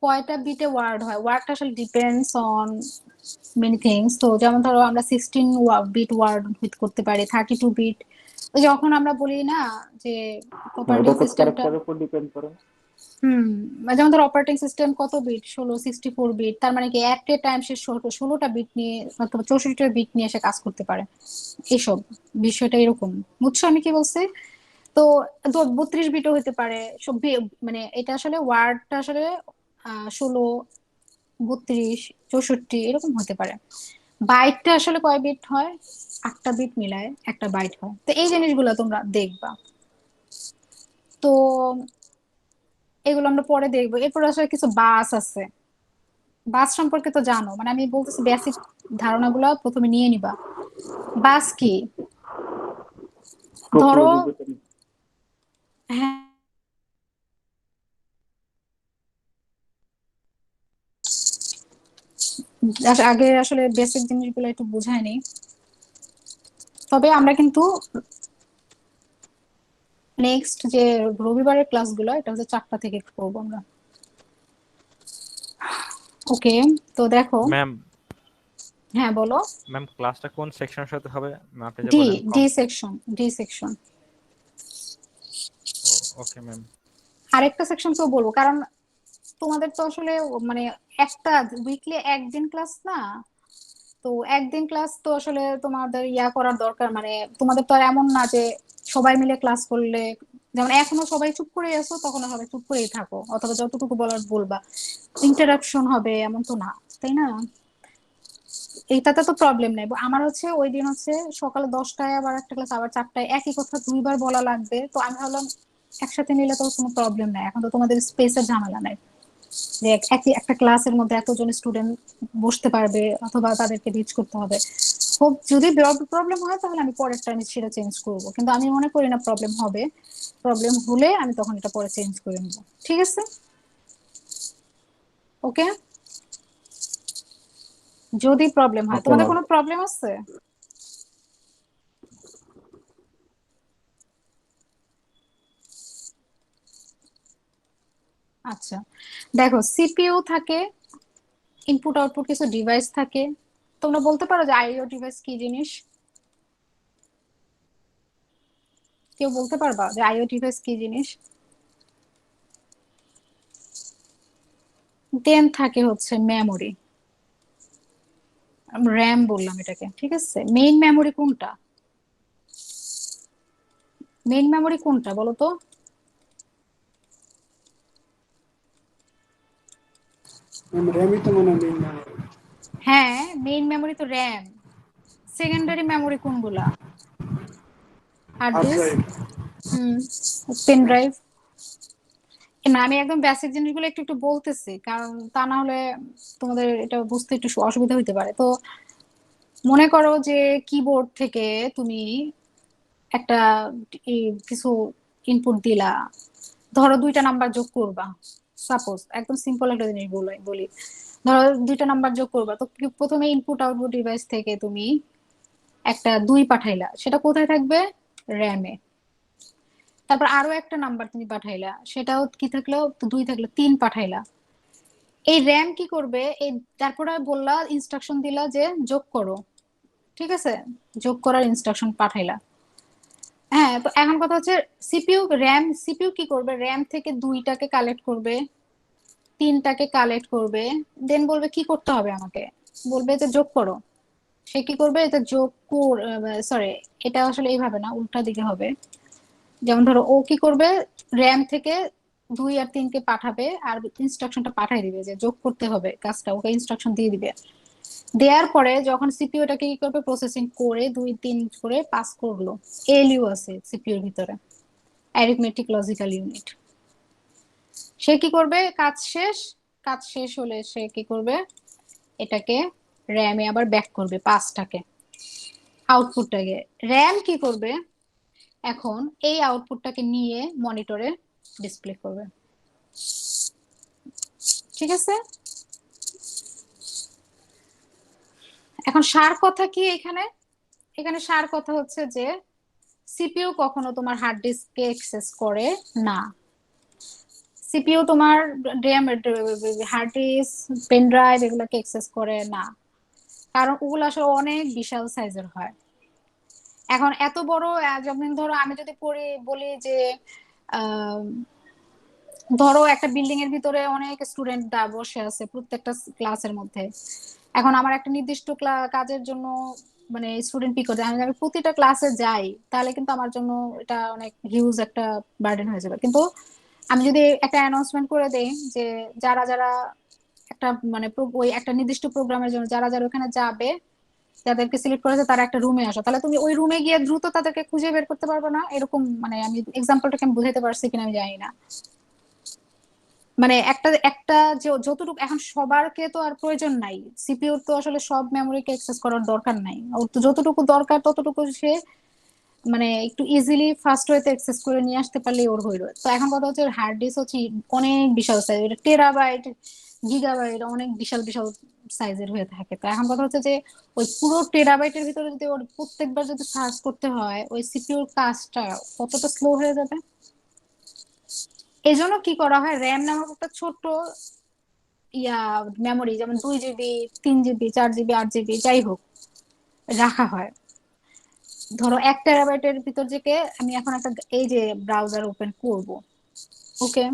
S1: কয়টা বিটে ওয়ার্ড হয়? ওয়ার্ডটা আসলে ডিপেন্ডস অন মেনি থিংস। তো যেমন ধরো আমরা 16 বিট ওয়ার্ড করতে পারি, 32 বিট। যখন আমরা বলি না যে অপারেটিং
S2: এটা তো
S1: সিস্টেমটা,
S2: ক্যারেক্টারের উপর ডিপেন্ড করে।
S1: হুম, যেমন ধরো অপারেটিং সিস্টেম কত বিট? 64 বিট। তার মানে কি এট এ টাইম সে 16টা বিট নিয়ে অথবা 64টা বিট নিয়ে সে কাজ করতে পারে। এসব বিষয়টা এরকম, বুঝছো আমি কি বলছি? তো 32 বিটও হতে পারে সব মানে এটা আসলে ওয়ার্ডটা আসলে 16, 32, 64 এরকম হতে পারে। বাইটটা আসলে কয় বিট হয়? 8টা বিট মিলায় একটা বাইট হয়। তো এই জিনিসগুলো তোমরা দেখবা। তো এগুলো আমরা পরে দেখবো। এরপর আসলে কিছু বাস আছে, বাস সম্পর্কে তো জানো, মানে আমি বলতেছি বেসিক ধারণাগুলো প্রথমে নিয়ে নিবা। বাস কি? ধরো,
S2: প্রক্রিয়া যেটা
S1: হ্যাঁ, আগে আসলে বেসিক জিনিসগুলো একটু বুঝায় নিই। তবে আমরা কিন্তু নেক্সট যে রবিবারের ক্লাসগুলো, এটা হচ্ছে 4টা থেকে করবো আমরা। ওকে, তো দেখো।
S4: ম্যাম,
S1: হ্যাঁ বলো।
S4: ম্যাম ক্লাসটা কোন সেকশনের সাথে হবে? আপনি যে
S1: ডি,
S4: বলেন
S1: D section, D section.
S4: Okay ma'am.
S1: আরেকটা সেকশন তো বলবো, কারণ তোমাদের তো আসলে মানে একটা উইকলি একদিন ক্লাস না, তো একদিন ক্লাস তো আসলে তোমাদের ইয়া করার দরকার, মানে তোমাদের তো আর এমন না যে সবাই মিলে ক্লাস করলে, যেমন এখনো সবাই চুপ করে আছো, তখন সবাই চুপ করেই থাকো, অথবা যতটুকু বলার বলবা, ইন্টারাপশন হবে এমন তো না, তাই না? এইটাতে তো প্রবলেম নেই। আমার হচ্ছে ওই দিন হচ্ছে সকালে 10টায় আবার একটা ক্লাস, আবার 4টায় একই কথা 2বার বলা লাগবে, তো আমি ভাবলাম একসাথে নিলে তো কোনো প্রবলেম নাই, এখন তো তোমাদের স্পেসের ঝামেলা নাই যে একই একটা ক্লাসের মধ্যে এতজন স্টুডেন্ট বসতে পারবে, অথবা তাদেরকে রিচ করতে হবে। খুব যদি প্রবলেম হয় তাহলে আমি পরেরটা আমি সেটা চেঞ্জ করব, কিন্তু আমি মনে করি না প্রবলেম হবে। প্রবলেম হলে আমি তখন এটা পরে চেঞ্জ করে নেবো, ঠিক আছে? ওকে, যদি প্রবলেম হয়,
S2: ওকে
S1: তোমাদের
S2: ম্যাম।
S1: কোনো প্রবলেম আছে? আচ্ছা, দেখো, সিপিইউ থাকে, ইনপুট আউটপুট কিছু ডিভাইস থাকে। তোমরা বলতে পারো যে আইও ডিভাইস কি জিনিস? কেউ বলতে পারবা যে আইও ডিভাইস কি জিনিস? দেন থাকে হচ্ছে মেমোরি, র্যাম বললাম এটাকে, ঠিক আছে? মেইন মেমোরি কোনটা? মেইন মেমোরি কোনটা বলো তো?
S6: র্যামই তো মনে হয় মেইন মেমোরি।
S1: হ্যাঁ, মেইন মেমোরি তো র্যাম। সেকেন্ডারি মেমোরি কোনগুলা? Hard
S6: hard
S1: disk,
S6: drive.
S1: হুম, পেন ড্রাইভ। না, আমি একদম বেসিক জিনিসগুলো একটু একটু বলতেছি, কারণ তা না হলে তোমাদের এটা বুঝতে একটু অসুবিধা হতে পারে। তো মনে করো যে কিবোর্ড থেকে তুমি একটা কিছু ইনপুট দিলা, ধরো 2টা নাম্বার যোগ করবা, সাপোজ একদম সিম্পল একটা জিনিস বলি, ধরো 2টা নাম্বার যোগ করবা, তো প্রথমে ইনপুট আউটপুট ডিভাইস থেকে তুমি একটা 2 পাঠাইলা, সেটা কোথায় থাকবে? র্যামে। তারপর আরো একটা নাম্বার তুমি পাঠাইলা, সেটাও কি থাকলো? 2 থাকলো, 3 পাঠাইলা। এই র্যাম কি করবে? এই তারপরে বললা, ইনস্ট্রাকশন দিলা যে যোগ করো, ঠিক আছে? যোগ করার ইনস্ট্রাকশন পাঠাইলা। হ্যাঁ, তো এখন কথা হচ্ছে সিপিইউ কি করবে? র্যাম থেকে 2টাকে কালেক্ট করবে, 3টাকে কালেক্ট করবে, দেন বলবে কি করতে হবে আমাকে, বলবে যে যোগ করো। সে কি করবে? এটা যোগ কর, সরি, এটা আসলে এইভাবে না, উল্টা দিকে হবে। যেমন ধরো ও কি করবে, র্যাম থেকে 2 আর 3কে পাঠাবে, আর ইনস্ট্রাকশনটা পাঠাই দিবে যে যোগ করতে হবে কাজটা, ওকে ইনস্ট্রাকশন দিয়ে দিবে। দেওয়ার পরে যখন সিপিইউ এটাকে কি করবে, প্রসেসিং করে 2 3 করে পাস করলো। এলইউ আছে সিপিইউর ভিতরে, অ্যারিথমেটিক লজিক্যাল ইউনিট। সে কি করবে? কাজ শেষ হলে সে কি করবে, এটাকে র্যামে আবার ব্যাক করবে 5টাকে, আউটপুটটাকে। র্যাম কি করবে এখন? এই আউটপুটটাকে নিয়ে মনিটরে ডিসপ্লে করবে, ঠিক আছে? এখন সার কথা কি এখানে? এখানে সার কথা হচ্ছে যে সিপিইউ কখনো তোমার হার্ড ডিস্ককে অ্যাক্সেস করে না। সিপিইউ তোমার RAM, hard disk, pen drive এগুলোকে অ্যাক্সেস করে না, কারণ ওগুলো আসলে অনেক বিশাল সাইজের হয়। এখন এত বড়, যেমন ধরো আমি যদি বলি যে আহ, ধরো একটা বিল্ডিং এর ভিতরে অনেক স্টুডেন্ট বসে আছে প্রত্যেকটা ক্লাসের মধ্যে। এখন আমার একটা নির্দিষ্ট কাজের জন্য মানে স্টুডেন্ট পিক করতে, আমি প্রতিটা ক্লাসে যাই, তাহলে কিন্তু আমার জন্য এটা অনেক হিউজ একটা বার্ডেন হয়ে যাবে। কিন্তু আমি যদি একটা অ্যানাউন্সমেন্ট করে দেই যে যারা যারা একটা মানে ওই একটা নির্দিষ্ট প্রোগ্রামের জন্য যারা যারা ওখানে যাবে, যাদেরকে সিলেক্ট করেছে তারা একটা রুমে আসো, তাহলে তুমি ওই রুমে গিয়ে দ্রুত তাদেরকে খুঁজে বের করতে পারবে না, এরকম মানে আমি এক্সাম্পলটাকে আমি বুঝাইতে পারছি কিনা আমি জানি না। মানে একটা একটা যে যতটুকু এখন সবারকে তো আর প্রয়োজন নাই, সিপিইউ তো আসলে সব মেমোরিকে অ্যাক্সেস করার দরকার নাই, ওর তো যতটুকু দরকার ততটুকু সে মানে একটু ইজিলি ফাস্ট ওয়েতে অ্যাক্সেস করে নিয়ে আসতে পারলেই ওর হইলো। তো এখন কথা হচ্ছে হার্ড ডিস্ক হচ্ছে অনেক বিশাল সাইজ, এটা টেরাবাইট গিগাবাইট অনেক বিশাল বিশাল সাইজের হয়ে থাকে। তো এখন কথা হচ্ছে যে ওই পুরো টেরাবাইটের ভিতরে যদি ওর প্রত্যেকবার যদি সার্চ করতে হয়, ওই সিপিইউর কাজটা কতটা স্লো হয়ে যাবে। এই জন্য কি করা হয়, র্যাম নামক একটা ছোট ইয়া মেমোরি, যেমন 2 জিবি 3 জিবি 4 জিবি 8 জিবি যাই হোক রাখা হয়। ধরো 1 টেরাবাইটের ভিতর থেকে আমি এখন একটা এই যে ব্রাউজার ওপেন করব, ওকে,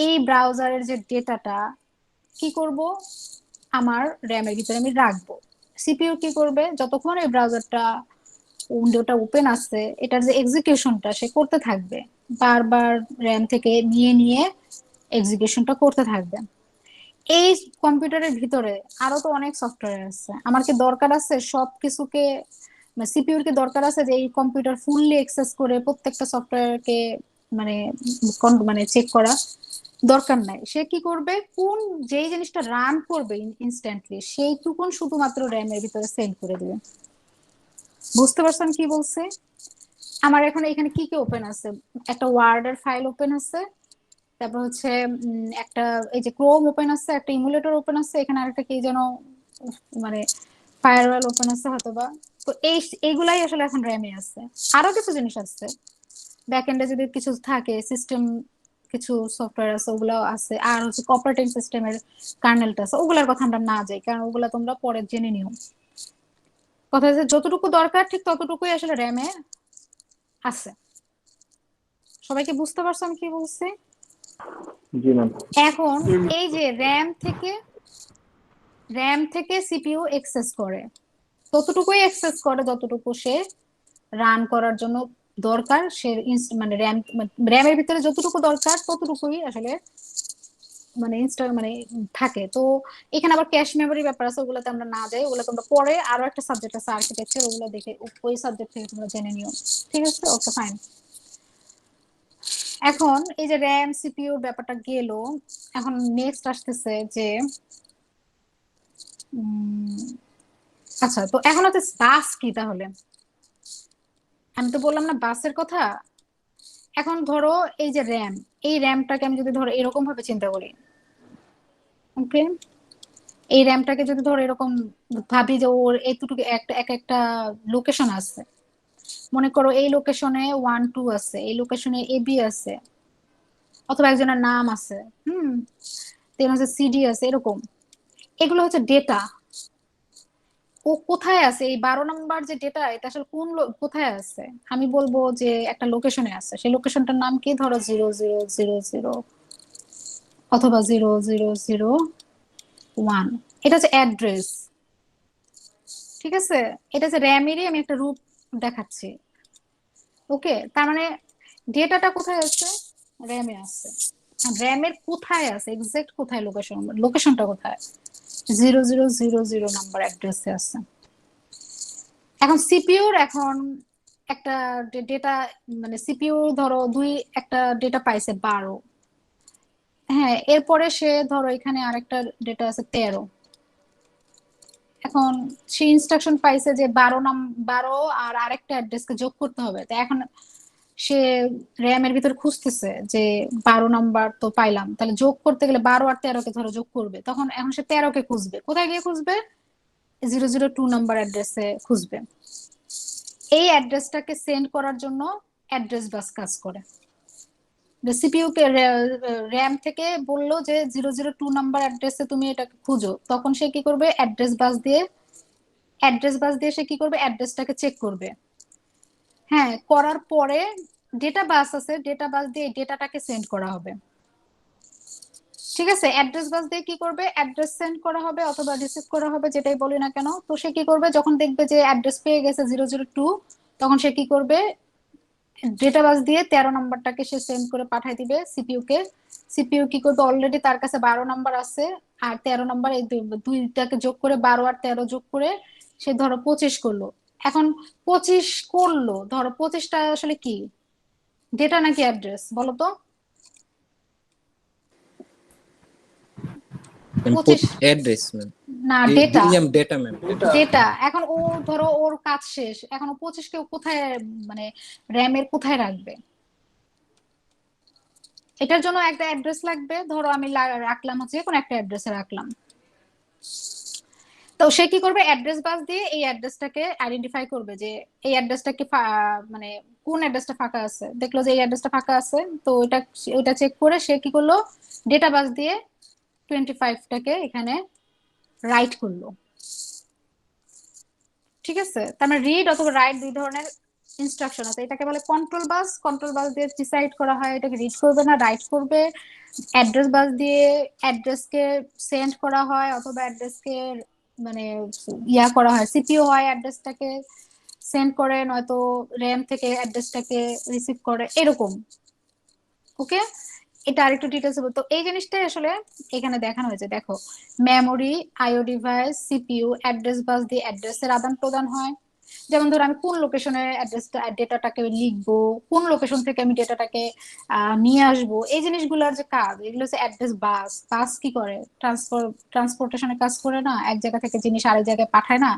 S1: এই ব্রাউজারের যে ডেটাটা কি করব, আমার র্যামের ভিতরে আমি রাখবো। সিপিইউ কি করবে, যতক্ষণ এই ব্রাউজারটা উইন্ডোটা ওপেন আছে এটার যে এক্সিকিউশনটা সে করতে থাকবে, বারবার র্যাম থেকে নিয়ে নিয়ে এক্সিকিউশনটা করতে থাকবে। এই কম্পিউটারের ভিতরে আরো তো অনেক সফটওয়্যার আছে, আমার কি দরকার আছে সবকিছুকে, সিপিইউর কি দরকার আছে যে এই কম্পিউটার ফুললি অ্যাক্সেস করে প্রত্যেকটা সফটওয়্যারকে মানে মানে চেক করা? দরকার নাই। সে কি করবে, কোন যেই জিনিসটা রান করবে ইনস্ট্যান্টলি সেইটুকুন শুধুমাত্র র্যামের ভিতরে সেন্ড করে দিবে। বুঝতে পারছেন কি বলছে? আমার এখন এখানে কি কি ওপেন আছে, একটা ওয়ার্ডের ফাইল ওপেন আছে, তারপর হচ্ছে একটা এই যে ক্রোম ওপেন আছে, একটা ইমুলেটর ওপেন আছে, এখানে আরেকটা কি যেন মানে ফায়ারওয়াল ওপেন আছে হয়তোবা। তো এইগুলাই আসলে এখন র্যামে আছে। আরো কিছু জিনিস আছে ব্যাকএন্ডে যদি কিছু থাকে, সিস্টেম কিছু সফটওয়্যার আছে ওগুলো আছে, আর হচ্ছে অপারেটিং সিস্টেমের কার্নেলটা আছে, ওগুলোর কথা আমরা না যাই কারণ ওগুলা তোমরা পরে জেনে নিও। কথা হচ্ছে যতটুকু দরকার ঠিক ততটুকুই আসলে র্যামে আছে। সবাইকে বুঝতে পারছো আমি কি বলছি?
S2: জি ম্যাম।
S1: এখন এই যে র্যাম থেকে সিপিইউ অ্যাক্সেস করে, ততটুকুই অ্যাক্সেস করে যতটুকু সে রান করার জন্য দরকার। সে মানে র্যামের ভিতরে যতটুকু দরকার ততটুকুই আসলে মানে মানে থাকে। তো এখানে আবার ক্যাশ মেমোরি ব্যাপার আছে, ওগুলোতে আমরা না যাই, ওগুলো তোমরা পরে আরো একটা সাবজেক্ট আছে আর্কিটেকচার, ওগুলো দেখে ওই সাবজেক্ট থেকে তোমরা জেনে নিও। ঠিক আছে, ওকে ফাইন। এখন এই যে র্যাম সিপিইউর ব্যাপারটা গেল, এখন নেক্সট আসতেছে যে আচ্ছা, তো এখন হচ্ছে বাস কি তাহলে? আমি তো বললাম না বাসের কথা। এখন ধরো এই যে র্যাম, এই র্যামটাকে আমি যদি ধরো এরকম ভাবে চিন্তা করি, ওকে, এই র্যামটাকে যদি ধরো এরকম ভাবি যে ওর এতটুকু একটা এক একটা লোকেশন আছে, মনে করো এই লোকেশনে 1 2 আছে, এই লোকেশনে এবি আছে, অথবা একজনের নাম আছে, দেন হচ্ছে সিডি আছে, এরকম। এগুলো হচ্ছে ডেটা। ও কোথায় আছে, এই 12 নম্বর যে ডেটা এটা আসলে কোথায় আছে? আমি বলবো যে একটা লোকেশনে আছে, সেই লোকেশনটার নাম কি, ধরো 0000 অথবা 0001। এটা হচ্ছে অ্যাড্রেস। ঠিক আছে, এটা হচ্ছে র্যামেরই আমি একটা রূপ দেখাচ্ছি। ওকে, তার মানে ডেটাটা কোথায় আছে, র্যামে আছে। র্যামের কোথায় আছে, এক্সাক্ট কোথায় লোকেশনটা কোথায়, 0000 নাম্বার অ্যাড্রেসে আছে। এখন সিপিইউর এখন একটা ডেটা মানে সিপিইউ ধরো একটা ডেটা পাইছে 12, হ্যাঁ, এরপরে সে ধরো এখানে আরেকটা ডেটা আছে 13। এখন সে ইনস্ট্রাকশন পাইছে যে 12 আর আরেকটা অ্যাড্রেসকে যোগ করতে হবে। তো এখন সে র্যামের ভিতর খুঁজতেছে যে 12 নাম্বার তো পাইলাম, তাহলে যোগ করতে গেলে 12 আর 13কে ধরো যোগ করবে, তখন এখন সে 13কে খুঁজবে, কোথায় গিয়ে খুঁজবে, 002 নাম্বার অ্যাড্রেসে খুঁজবে। এই অ্যাড্রেসটাকে সেন্ড করার জন্য অ্যাড্রেস বাস কাজ করে। সিপিইউ কে র্যাম থেকে বললো যে 002 নাম্বার অ্যাড্রেসে তুমি এটাকে খুঁজো, তখন সে কি করবে, অ্যাড্রেস বাস দিয়ে সে কি করবে, অ্যাড্রেসটাকে চেক করবে। হ্যাঁ, করার পরে ডেটা বাস আছে, ডেটা বাস দিয়ে ডেটাটাকে সেন্ড করা হবে। ঠিক আছে, অ্যাড্রেস বাস দিয়ে কি করবে, অ্যাড্রেস সেন্ড করা হবে অথবা রিসিভ করা হবে, যেটাই বলি না কেন। তো সে কি করবে, যখন দেখবে যে অ্যাড্রেস পেয়ে গেছে 002, তখন সে কি করবে, ডেটা বাস দিয়ে 13 নাম্বারটাকে সে সেন্ড করে পাঠাই দিবে সিপিইউ কে। সিপিইউ কি করবে, অলরেডি তার কাছে 12 নাম্বার আছে আর 13 নাম্বার, এই দুইটাকে যোগ করে 12 আর 13 যোগ করে সে ধরো 25 করলো। এখন 25 করলো, ধরো 25টা আসলে কি, ডেটা নাকি অ্যাড্রেস বলো তো? 25
S7: অ্যাড্রেস ম্যাম,
S1: না ডেটা,
S7: ডেটা ম্যাম।
S1: ডেটা এখন ও ধরো ওর কাজ শেষ, এখন ও 25 কে ও কোথায় মানে র্যামের কোথায় রাখবে? এটার জন্য একটা অ্যাড্রেস লাগবে, ধরো আমি রাখলাম হচ্ছে কোন একটা অ্যাড্রেসে রাখলাম। তো সে কি করবে, অ্যাড্রেস বাস দিয়ে এই অ্যাড্রেসটাকে আইডেন্টিফাই করবে যে এই অ্যাড্রেসটা কি মানে কোন অ্যাড্রেসটা ফাঁকা আছে, দেখলো যে এই অ্যাড্রেসটা ফাঁকা আছে, তো ওটা চেক করে সে কি করলো, ডেটা বাস দিয়ে 25টাকে এখানে রাইট করলো। ঠিক আছে, তার মানে রিড অথবা রাইট দুই ধরনের ইনস্ট্রাকশন আছে। এটাকে বলে কন্ট্রোল বাস, কন্ট্রোল বাস দিয়ে ডিসাইড করা হয় এটাকে রিড করবে না রাইট করবে। অ্যাড্রেস বাস দিয়ে অ্যাড্রেসকে সেন্ড করা হয় অথবা অ্যাড্রেসকে মানে ইয়া করা হয়, সিপিইউ হয় অ্যাড্রেসটাকে সেন্ড করে, নয়তো র্যাম থেকে অ্যাড্রেসটাকে রিসিভ করে, এরকম। ওকে, এটা আরেকটু ডিটেলস বলতো। এই জিনিসটাই আসলে এখানে দেখানো হয়েছে। দেখো, মেমোরি, আইও ডিভাইস, সিপিইউ, অ্যাড্রেস বাস দিয়ে অ্যাড্রেসের আদান প্রদান হয়। যেমন ধরো আমি কোন লোকেশনে অ্যাড্রেসটা ডেটাটাকে লিখবো, কোন লোকেশন থেকে আমি ডেটাটাকে নিয়ে আসবো, এই জিনিসগুলোর যে কাজ, এগুলো হচ্ছে অ্যাড্রেস বাস। বাস কি করে, ট্রান্সপোর্টেশনের কাজ করে না, এক জায়গা থেকে জিনিস আরেক জায়গায় পাঠায় না,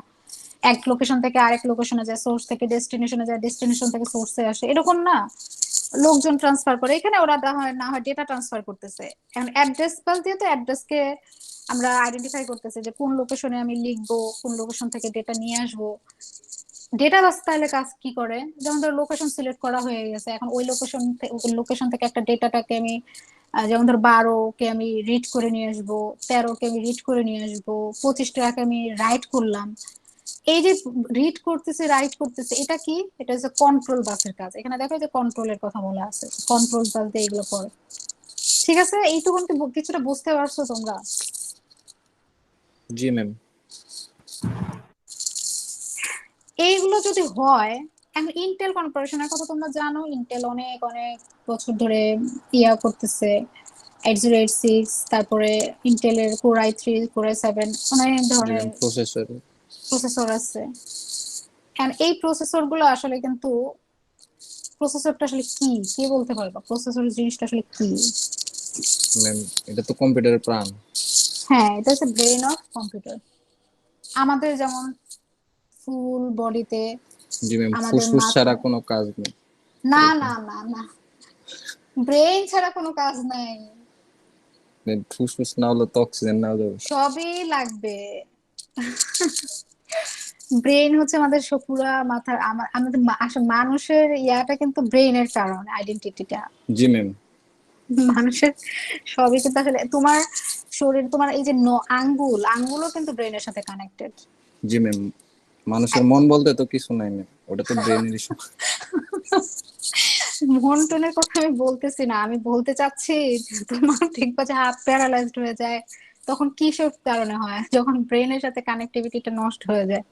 S1: এক লোকেশন থেকে আরেক লোকেশনে যায়, সোর্স থেকে ডেস্টিনেশনে যায়, ডেস্টিনেশন থেকে সোর্সে আসে, এরকম না, লোকজন ট্রান্সফার করে। এখানে ওরা না হয় ডেটা ট্রান্সফার করতেছে। এখন অ্যাড্রেস বাস দিয়ে তো অ্যাড্রেসকে আমরা আইডেন্টিফাই করতেছে যে কোন লোকেশনে আমি লিখবো, কোন লোকেশন থেকে ডেটা নিয়ে আসবো। ডেটা বাস তাহলে কাজ কি করে, যেমন ধর লোকেশন সিলেক্ট করা হয়ে গেছে, এখন ওই লোকেশন থেকে একটা ডেটাটাকে আমি যেমন ধর 12কে আমি রিড করে নিয়ে আসবো, 13কে আমি রিড করে নিয়ে আসবো, 25টাকে আমি রাইট করলাম। এই যে রিড করতেছে রাইট করতেছে, এটা কি, এটা হচ্ছে কন্ট্রোল বাসের কাজ। এখানে দেখো যে কন্ট্রোলের কথা বলা আছে, কন্ট্রোল বাস দিয়ে এগুলো করে। ঠিক আছে, এইটুকু কিছুটা বুঝতে পারছো তোমরা?
S7: জি ম্যাম।
S1: এইগুলো যদি হয়, এখন ইন্টেল কর্পোরেশনের কথা তোমরা জানো, ইন্টেল অনেক অনেক বছর ধরে ইয়া করতেছে, 8086, তারপরে ইন্টেলের কোর i3, কোর i7, অনেক
S7: জি
S1: ধরনের
S7: ম্যাম, প্রসেসর।
S1: প্রসেসর আছে। এই প্রসেসর গুলো আসলে কিন্তু, প্রসেসরটা আসলে কি, কে বলতে পারবা প্রসেসর জিনিসটা আসলে কি?
S7: ম্যাম এটা তো কম্পিউটারের প্রাণ।
S1: হ্যাঁ, এটা হচ্ছে ব্রেন অফ কম্পিউটার। আমাদের যেমন ফুল বডিতে
S7: জি ম্যাম,
S1: আমাদের
S7: ফুসফুস ছাড়া
S1: মাথায়,
S7: কোনো কাজ নেই।
S1: না না না না, ব্রেন ছাড়া কোনো কাজ নাই,
S7: ফুসফুস না হলে তো অক্সিজেন নেওয়া যাবে।
S1: সবই লাগবে। ব্রেন হচ্ছে আমাদের পুরা মাথার, আমাদের আসলে মানুষের ইয়াটা কিন্তু ব্রেনের কারণ, আইডেন্টিটিটা
S7: জি ম্যাম।
S1: মানুষের সবই কিন্তু আসলে তোমার শরীর, তোমার এই যে আঙ্গুলও কিন্তু ব্রেনের সাথে কানেক্টেড।
S7: জি ম্যাম, মানুষের মন বলতে তো কিছু নাই ম্যাম, ওটা তো ব্রেনেরই।
S1: মন টনের কথা আমি বলতেছি না, আমি বলতে চাচ্ছি তোমার দেখবা যে হাত প্যারালাইজড হয়ে যায়, তখন কিসের কারণে হয়, যখন ব্রেনের সাথে কানেক্টিভিটিটা নষ্ট হয়ে যায়।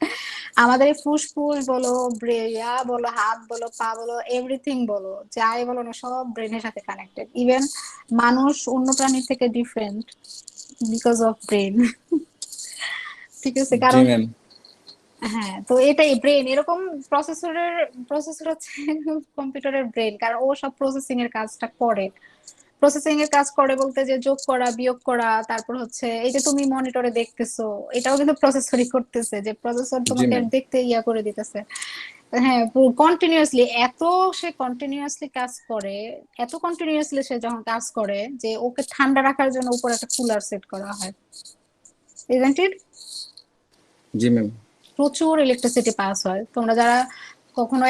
S1: আমাদের এই ফুসফুস বলো, ব্রেয়া বলো, হাত বলো, পা বলো, এভরিথিং বলো, যাই বলো না, সব ব্রেনের সাথে কানেক্টেড। ইভেন মানুষ অন্য প্রাণীর থেকে ডিফারেন্ট বিকজ অফ ব্রেন। ঠিক আছে,
S7: জি
S1: কারণ
S7: ম্যাম।
S1: হ্যাঁ, তো এটাই ব্রেন, এরকম প্রসেসর হচ্ছে কম্পিউটারের ব্রেন, কারণ ও সব প্রসেসিং এর কাজটা করে। প্রসেসিং এর কাজ করে বলতে যে যোগ করা, বিয়োগ করা, তারপর হচ্ছে এই যে তুমি মনিটরে দেখতেছো, এটাও কিন্তু প্রসেসরই করতেছে, যে প্রসেসর
S7: জি
S1: তোমাকে
S7: ম্যাম।
S1: দেখতে ইয়া করে দিতেছে। হ্যাঁ, কন্টিনিউয়াসলি সে কন্টিনিউয়াসলি কাজ করে, এত কন্টিনিউয়াসলি সে যখন কাজ করে যে ওকে ঠান্ডা রাখার জন্য উপরে একটা কুলার সেট করা হয়, ইজন্ট ইট?
S7: G ma'am.
S1: প্রচুর ইলেকট্রিসিটি পাস হয়। তোমরা যারা কখনো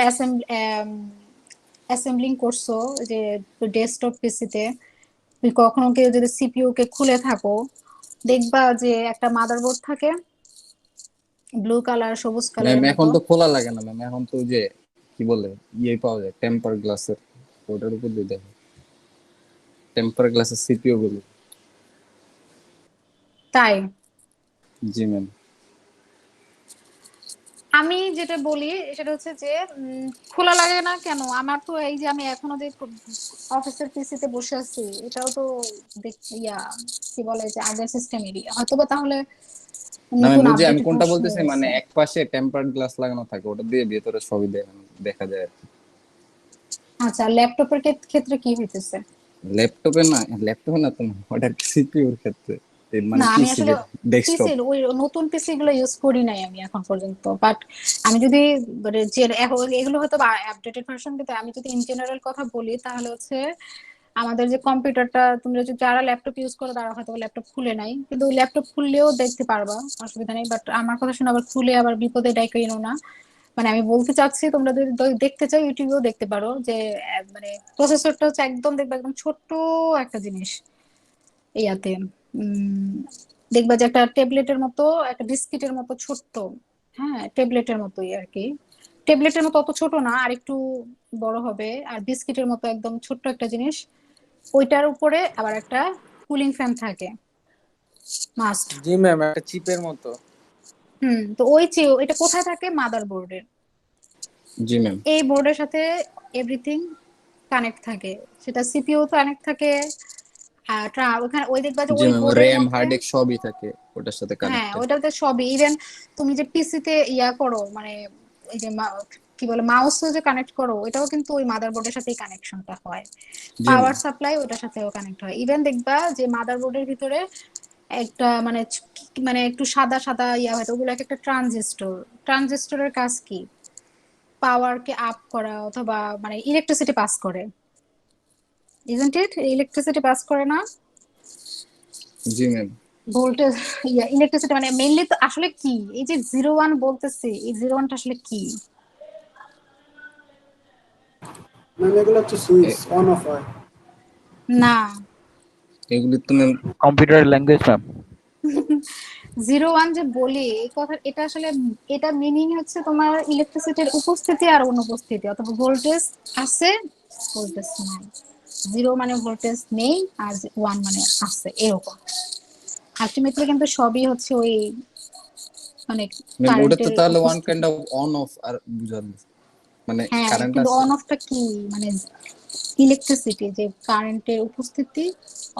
S1: অ্যাসেম্বলিং করছো, যে ডেস্কটপ পিসিতে কখনো কেউ যদি সিপিইউ কে খুলে থাকো, দেখবা যে একটা মাদারবোর্ড থাকে ব্লু কালার, সবুজ
S7: ম্যাম
S1: কালারের
S7: এখন
S1: মতো।
S7: তো খোলা লাগে না ম্যাম, এখন তো ওই যে কি বলে ইয়ে পাওয়া যায় টেম্পার গ্লাসের, ওটার উপর দিয়ে দেখো টেম্পার গ্লাসের সিপিইউ গুলো।
S1: তাই
S7: জি ম্যাম।
S1: আমি যেটা বলি সেটা হচ্ছে যে খোলা লাগে না কেন, আমার তো এই যে আমি এখনো যে অফিসের পিসিতে বসে আছি, এটাও তো ইয়া কি বলে যে আগের সিস্টেমেরই হয়তো, বা তাহলে
S7: না ম্যাম,
S1: নতুন
S7: বুঝি আমি
S1: আপডেটেড
S7: কোনটা
S1: ভার্সন
S7: বলতেছি, মানে
S1: হয়েছে।
S7: এক পাশে টেম্পারড গ্লাস লাগানো থাকে, ওটা দিয়ে ভিতরে সবই দেখা যায়।
S1: আচ্ছা, ল্যাপটপের ক্ষেত্রে কি হইতেছে?
S7: ল্যাপটপে না, ল্যাপটপে না তো, ওটা সিপিইউর ক্ষেত্রে। মানে
S1: না আমি
S7: পিসি
S1: আসলে
S7: যে ডেস্কটপ।
S1: পিসির ওই নতুন পিসি গুলো ইউজ করি নাই আমি এখন পর্যন্ত, বাট আমি যদি মানে যে এগুলো হয়তো আপডেটেড ভার্সন, কিন্তু আমি যদি ইন জেনারেল কথা বলি তাহলে হচ্ছে আমাদের যে কম্পিউটারটা, তোমরা যদি যারা ল্যাপটপ ইউজ করো তারা হয়তো ল্যাপটপ খুলে নাই, কিন্তু ওই ল্যাপটপ খুললেও দেখতে পারবা, অসুবিধা নেই। বাট আমার কথা শুনে আবার খুলে আবার বিপদে ডাইকাইনো না। মানে আমি বলতে চাচ্ছি তোমরা যদি দেখতে চাও ইউটিউবেও দেখতে পারো যে মানে প্রসেসরটা হচ্ছে একদম দেখবে একদম ছোট্ট একটা জিনিস ইয়াতে, উম দেখবা যে একটা ট্যাবলেটের মতো, একটা বিস্কিটের মতো ছোট্ট। হ্যাঁ, ট্যাবলেটের মতোই আর কি, ট্যাবলেটের মতো অত ছোট না, আর একটু বড় হবে, আর বিস্কিটের মতো একদম ছোট্ট একটা জিনিস। ওইটার উপরে আবার একটা কুলিং ফ্যান থাকে মাস্ট।
S7: জি ম্যাম, একটা চিপের মতো।
S1: তো এটা কোথায় থাকে? মাদার বোর্ডের।
S7: জি ম্যাম।
S1: এই বোর্ডের সাথে এভরিথিং কানেক্ট থাকে, সেটা সিপিইউ কানেক্ট থাকে। আর ওখানে ওই দেখবা যে
S7: জি
S1: ওই
S7: ম্যাম,
S1: বোর্ডের
S7: র‍্যাম
S1: মধ্যে,
S7: হার্ড ডিস্ক সবই থাকে ওটার সাথে
S1: হ্যাঁ
S7: কানেক্টেড।
S1: ওইটাতে সবই, ইভেন তুমি যে পিসিতে ইয়া করো মানে এই যে কি বলে মাউস যে কানেক্ট করো, এটাও কিন্তু ওই মাদারবোর্ডের সাথেই কানেকশনটা হয়।
S7: জি
S1: পাওয়ার
S7: ম্যাম।
S1: সাপ্লাই ওটার সাথেও কানেক্ট হয়। ইভেন দেখবা যে মাদারবোর্ডের ভিতরে একটা মানে মানে একটু সাদা সাদা ইয়া হয়, ওগুলো একটা ট্রানজিস্টর। ট্রানজিস্টরের কাজ কি? পাওয়ারকে আপ করা অথবা মানে ইলেকট্রিসিটি পাস করে, ইজন্ট ইট? ইলেকট্রিসিটি পাস করে না?
S7: জি ম্যাম।
S1: ভোল্টেজ, ইলেকট্রিসিটি মানে মেইনলি তো আসলে কি, এই যে 01 বলতেছে, এই 01টা আসলে কি?
S6: ম্যাম এগুলো হচ্ছে সুইচ অন অফ হয়।
S1: না,
S7: এগুলি তো ম্যাম
S5: কম্পিউটার ল্যাঙ্গুয়েজ ম্যাম।
S1: 01 যে বলি এই কথা, এটা আসলে এটা মিনিং হচ্ছে তোমার ইলেকট্রিসিটির উপস্থিতি আর অনুপস্থিতি, অথবা ভোল্টেজ আছে ভোল্টেজ নাই। 0 মানে ভোল্টেজ নেই, আর 1 মানে আছে, এরকম। আলটিমেটলি কিন্তু সবই হচ্ছে ওই মানে
S7: ম্যাম, ওটা তো
S1: কারেন্টের
S7: তাহলে ওয়ান
S1: উপস্থিতি।
S7: কাইন্ড অফ অন অফ আর বুঝালো, মানে
S1: হ্যাঁ,
S7: কারেন্ট
S1: কিন্তু
S7: আছে।
S1: অন অফটা কি মানে ইলেকট্রিসিটি, যে কারেন্টের উপস্থিতি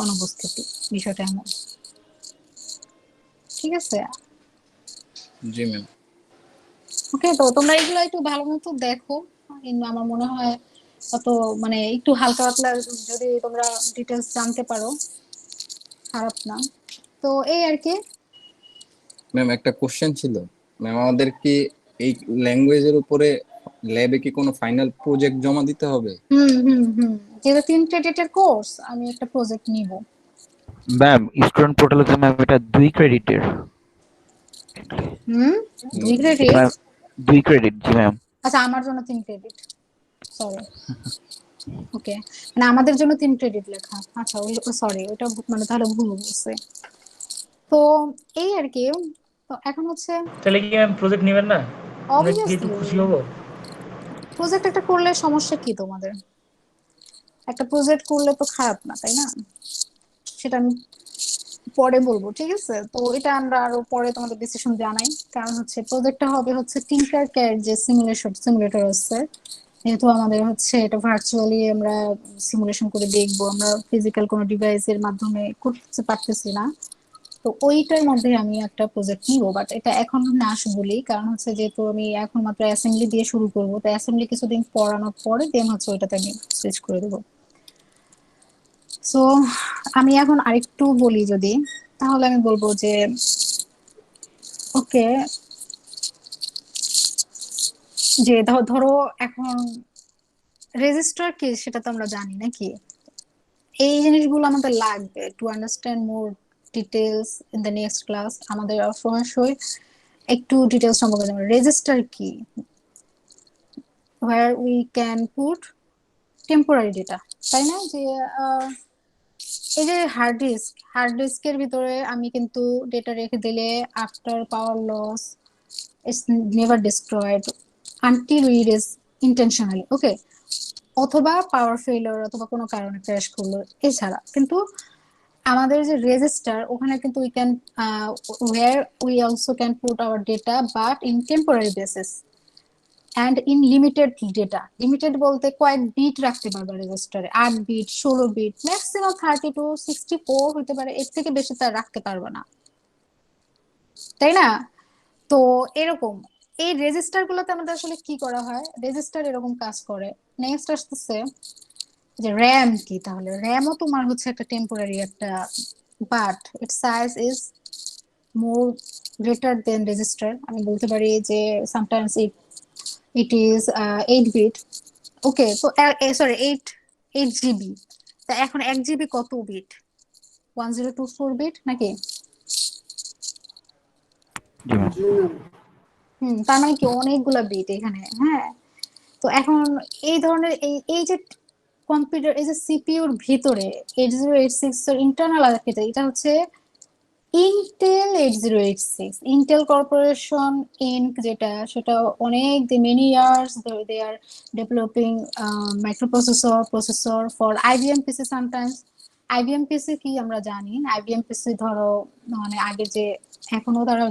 S1: অনুপস্থিতি, বিষয়টা এমন। ঠিক আছে,
S7: জি ম্যাম।
S1: ওকে। তো তোমরা এগুলো একটু ভালো মতো দেখো, আমার মনে হয় অত মানে একটু হালকা পাতলা যদি তোমরা ডিটেলস জানতে পারো খারাপ না। তো এই আর কি।
S7: ম্যাম, একটা কোশ্চেন ছিল। ম্যাম, আমাদের কি এই ল্যাঙ্গুয়েজের উপরে ল্যাবে কি কোনো ফাইনাল প্রজেক্ট জমা দিতে হবে?
S1: যেহেতু 3 ক্রেডিটের কোর্স, আমি একটা প্রজেক্ট নিব।
S5: ম্যাম স্টুডেন্ট পোর্টালে তো ম্যাম এটা 2 ক্রেডিটের।
S1: 2
S5: জি
S1: ক্রেডিট?
S5: ম্যাম, 2 ক্রেডিট জি ম্যাম।
S1: আচ্ছা, আমার জন্য 3 ক্রেডিট, সরি। ওকে, মানে আমাদের জন্য 3 ক্রেডিট লেখা। আচ্ছা, ওই সরি, ওটা মানে তাহলে ভুল বলছে। তো এই আর কি। তো এখন হচ্ছে
S11: তাহলে কি আমি প্রজেক্ট নেবেন না? আমরা কি একটু
S1: অবভিয়াসলি
S11: খুশি হব?
S1: প্রজেক্ট একটা করলে সমস্যা কি তোমাদের? একটা প্রজেক্ট করলে তো খারাপ না, তাই না? সেটা আমি পরে বলবো, ঠিক আছে? তো এটা আমরা আরো পরে তোমাদের ডিসিশন জানাই। কারণ হচ্ছে প্রজেক্টটা হবে হচ্ছে টিঙ্কার ক্যাড যে সিমুলেটর আছে, যেহেতু আমাদের হচ্ছে এটা ভার্চুয়ালি আমরা সিমুলেশন করে দেখবো, আমরা ফিজিক্যাল কোনো ডিভাইসের মাধ্যমে করতে পারতেছি না। তো ওইটার মধ্যে আমি একটা প্রজেক্ট নিব, বাট এটা এখন না বলি, কারণ হচ্ছে যেহেতু আমি এখন মাত্র অ্যাসেম্বলি দিয়ে শুরু করবো, তো অ্যাসেম্বলি কিছুদিন পড়ানোর পরে দেন হচ্ছে ওইটাতে আমি সুইচ করে দেবো। সো আমি এখন আরেকটু বলি যদি, তাহলে আমি বলবো যে ওকে, যে ধরো এখন রেজিস্টার কি সেটা তো আমরা জানি নাকি, এই জিনিসগুলো আমাদের লাগবে to understand more details in the next class. আমাদের অবশ্যই একটু ডিটেলস সম্পর্কে জানবো। রেজিস্টার কি, where we can put temporary data, তাই না? যে এই যে হার্ড ডিস্কের ভিতরে আমি কিন্তু ডেটা রেখে দিলে after power loss it's never destroyed until it is intentionally, okay, অথবা পাওয়ার ফেলিওর অথবা কোনো কারণে ক্র্যাশ করলো, এছাড়া কিন্তু আমাদের যে রেজিস্টার, ওখানে কিন্তু we can where we also can put our data but in temporary basis and in limited data. Limited বলতে কয়েক বিট রাখতে পারবে রেজিস্টারে, 8 বিট, 16 বিট, ম্যাক্সিমাম 32 64 হতে পারে, এর থেকে বেশি তার রাখতে পারবে না, তাই না? তো এরকম এই রেজিস্টার গুলোতে আমাদের আসলে কি করা হয়, রেজিস্টার এরকম কাজ করে। নেক্সট আসতেছে যে র্যাম কি, তাহলে র্যামও তোমার হচ্ছে একটা টেম্পোরারি একটা but its size is more greater than register. আমি বলতে পারি যে sometimes it is 8 bit. ওকে, তো সরি 8 জিবি। তা এখন 1 জিবি কত বিট? 1024 বিট নাকি?
S5: জি ম্যাম।
S6: জি ম্যাম।
S1: তার মানে কি অনেকগুলা বিট এখানে। হ্যাঁ, তো এখন এই ধরনের এই যে কম্পিউটার, এই যে সিপিইউর ভিতরে 8086 এর ইন্টারনাল আর্কিটেকচার, এটা হচ্ছে ইন্টেল 8086, ইন্টেল কর্পোরেশন ইনক, যেটা সেটা অনেক many years they are developing processor for IBM PC. Sometimes IBM PC কি আমরা জানি, আইবিএম পিসি ধরো মানে আগে যে, এখনো তারা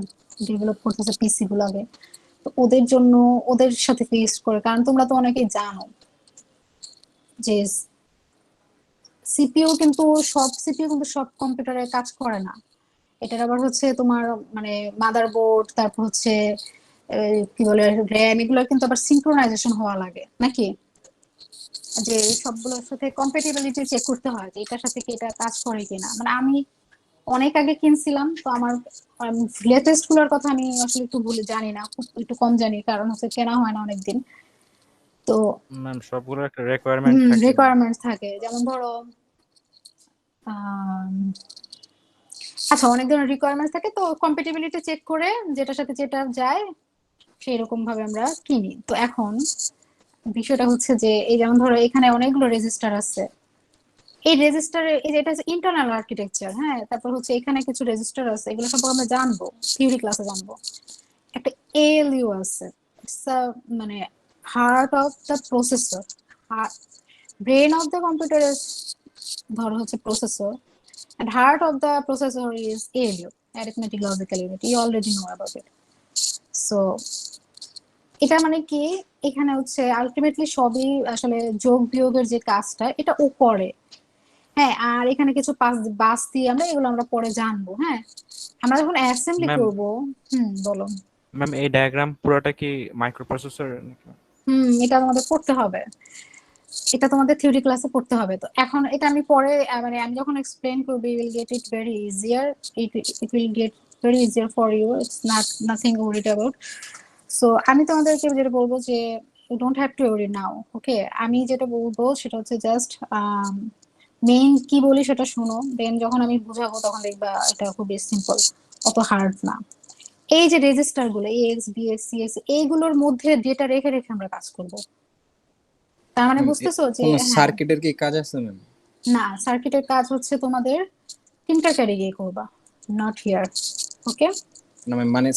S1: ডেভেলপ করতেছে পিসি গুলাকে, তো ওদের জন্য ওদের সাথে ফেস করে। কারণ তোমরা তো অনেকেই জানো যে সিপিইউ কিন্তু সব কম্পিউটারে কাজ করে না। এটার আবার হচ্ছে তোমার মানে মাদারবোর্ড, তারপর হচ্ছে কি বলে র্যাম, এগুলো কিন্তু আবার সিনক্রোনাইজেশন হওয়া লাগে নাকি, যে সবগুলোর সাথে কম্প্যাটিবিলিটি চেক করতে হয় যে এটার সাথে কি এটা কাজ করে কিনা। মানে আমি অনেক আগে কিনছিলাম, তো আমার লেটেস্ট গুলোর কথা আমি আসলে একটু ভুলে জানি না, খুব একটু কম জানি, কারণ হচ্ছে কেনা হয় না অনেকদিন। তো
S4: ম্যাম সবগুলোর একটা রিকোয়ারমেন্ট থাকে।
S1: রিকোয়ারমেন্টস থাকে, যেমন ধরো আম, আচ্ছা, অনেক ধরনের রিকোয়ারমেন্টস থাকে, তো কম্প্যাটিবিলিটি চেক করে যেটার সাথে যেটা যায় সেই রকম ভাবে আমরা কিনি। তো এখন বিষয়টা হচ্ছে যে এই যেমন ধরো এখানে অনেকগুলো রেজিস্টার আছে, এই রেজিস্টারে এই যে এটা হচ্ছে ইন্টারনাল আর্কিটেকচার। হ্যাঁ, তারপর হচ্ছে এখানে কিছু রেজিস্টার আছে, এগুলো সম্পর্কে আমরা জানবো, থিওরি ক্লাসে জানবো। একটা এএলইউ আছে, ইটস মানে heart of the processor, brain of the computer is ধরো হচ্ছে processor, and heart of the processor is ALU, arithmetic logical unit. You already know about it. So এটা মানে কি, এখানে হচ্ছে আলটিমেটলি সবই আসলে যোগ বিয়োগের যে কাজটা এটা ও করে। হ্যাঁ, আর এখানে কিছু বাস দিয়ে এগুলো আমরা পরে জানবো। হ্যাঁ, আমরা যখন অ্যাসেম্বলি
S4: ম্যাম
S1: করব। বলো।
S4: ম্যাম এই ডায়াগ্রাম পুরোটা কি মাইক্রোপ্রসেসর?
S1: এটা আমাদের পড়তে হবে, এটা তোমাদের থিওরি ক্লাসে পড়তে হবে। তো এখন এটা আমি পরে মানে আমি যখন এক্সপ্লেইন করব, you will get it very easier, it will get very easier for you, it's not nothing worried about. So আমি তোমাদেরকে যেটা বলবো যে you don't have to worry now. Okay, আমি যেটা বলবো সেটা হচ্ছে জাস্ট মেইন কি বলি সেটা শোনো, দেন যখন আমি বুঝাবো তখন দেখবা এটা খুবই সিম্পল, অত হার্ড না। এই যে রেজিস্টার গুলো এক্স বিএক্স সিএক্স, এইগুলোর মধ্যে ডেটা রেখে রেখে আমরা কাজ করব। তার মানে বুঝতেছো যে
S7: কোন
S1: হ্যাঁ,
S7: সার্কিটের কি কাজ আছে ম্যাম?
S1: না, সার্কিটের কাজ হচ্ছে তোমাদের তিনটা গিয়ে করবা, নট হিয়ার। ওকে,
S7: না ম্যাম, মানে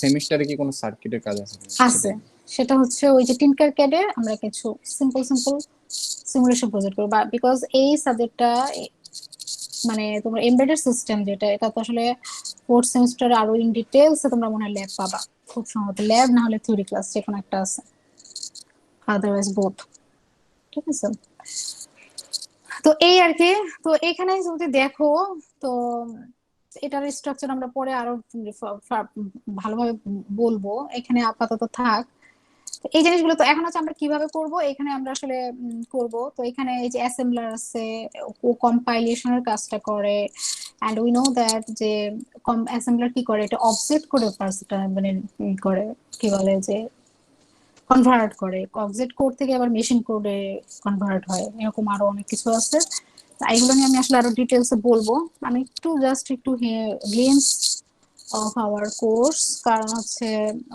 S7: সেমিস্টারে কি কোনো সার্কিটের কাজ আছে?
S1: আছে। সেটা হচ্ছে ওই যে টিনকার ক্যাডে আমরা কিছু সিম্পল সিমুলেশন প্রজেক্ট করব, বিকজ এই সাবজেক্টটা মানে তোমার এমবেডেড সিস্টেম যেটা, এটা তো আসলে ফোর্থ সেমিস্টারে আরো ইন ডিটেইলস তোমরা মনে হয় ল্যাব পাবা, খুব সম্ভবত ল্যাব না হলে থিওরি ক্লাস যে কোনো একটা আছে, আদারওয়াইজ বোথ। ঠিক আছে, তো এই আর কি। তো এখানে যদি দেখো, তো এটার স্ট্রাকচার আমরা পরে আরো ভালোভাবে বলবো, এখানে আপাতত থাক। এই জিনিসগুলো তো এখন হচ্ছে আমরা কিভাবে করব, এখানে আমরা আসলে করব। তো এখানে এই যে অ্যাসেম্বলার আছে, ও কম্পাইলেশনের কাজটা করে, এন্ড উই নো দ্যাট যে অ্যাসেম্বলার কি করে, এটা অবজেক্ট করে ফার্স্ট মানে করে কি বলে যে কনভার্ট করে, অবজেক্ট কোড থেকে আবার মেশিন কোডে কনভার্ট হয়, এরকম আরো অনেক কিছু আছে। এইগুলো নিয়ে আমি আসলে আরো ডিটেলসে বলবো। আমি একটু গ্লিমস of our course, কারণ হচ্ছে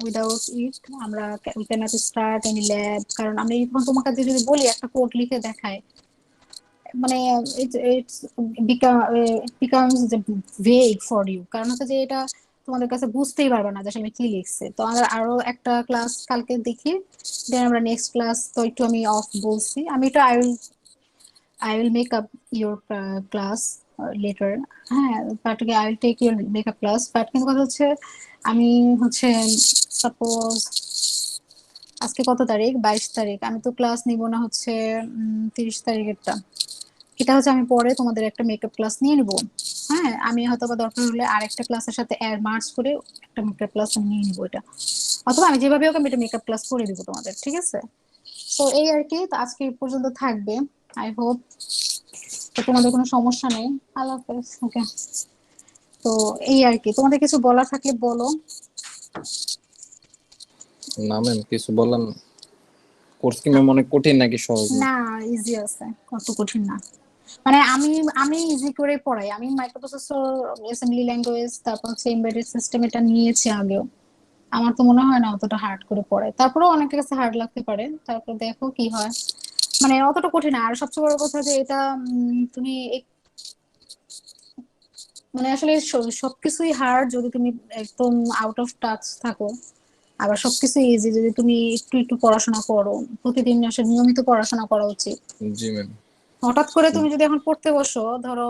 S1: উইদাউট ইট আমরা we cannot start any lab। কারণ আমি এখন তোমাকে যদি বলি একটা কোড লিখে দেখাই, মানে it's becomes the vague for you, কারণ হচ্ছে যে এটা তোমাদের কাছে বুঝতেই পারবে না যে আসলে কি লিখছে। তো আমরা আরো একটা ক্লাস কালকে দেখি, দেন আমরা নেক্সট ক্লাস, তো একটু আমি অফ বলছি, আমি এটা I will make up your class later। হ্যাঁ, but I will take your makeup class, but কিন্তু কথা হচ্ছে আমি হচ্ছে সাপোজ আজকে কত তারিখ, 22 তারিখ, আমি তো ক্লাস নিব না হচ্ছে 30 তারিখেরটা, এটা হচ্ছে আমি পরে তোমাদের একটা মেকআপ ক্লাস নিয়ে নিব। হ্যাঁ, আমি হয়তো বা দরকার হলে আরেকটা ক্লাসের সাথে অ্যাড মার্চ করে একটা মেকআপ ক্লাস নিয়ে নিব এটা, অথবা আমি যেভাবে হোক আমি এটা মেকআপ ক্লাস করে দিব তোমাদের। ঠিক আছে, তো এই আর কি, তো আজকে এই পর্যন্ত থাকবে। আই হোপ তো তোমাদের কোনো সমস্যা নেই। আল্লাহ হাফেজ। ওকে, তো এই আর কি, তোমাদের কিছু বলার থাকলে বলো।
S7: না ম্যাম কিছু বললাম না। কোর্স কি ম্যাম অনেক কঠিন নাকি সহজ?
S1: না, ইজি আছে, কত কঠিন না। মানে আমি আমি ইজি করে পড়াই। আমি মাইক্রোপ্রসেসর, অ্যাসেম্বলি ল্যাঙ্গুয়েজ, তারপর হচ্ছে এমবেডেড সিস্টেম এটা নিয়েছি আগেও। আমার তো মনে হয় না অতটা হার্ড করে পড়ে, তারপরেও অনেকের কাছে হার্ড লাগতে পারে। তারপর দেখো কি হয়, মানে অতটা কঠিন না। আর সবচেয়ে বড় কথা যে এটা তুমি মানে আসলে সবকিছুই হার্ড যদি তুমি একদম আউট অফ টাচ থাকো, আবার সবকিছু ইজি যদি তুমি একটু একটু পড়াশোনা করো। প্রতিদিন আসলে নিয়মিত পড়াশোনা করা উচিত।
S7: জি ম্যাম।
S1: হঠাৎ করে তুমি যদি এখন পড়তে বসো, ধরো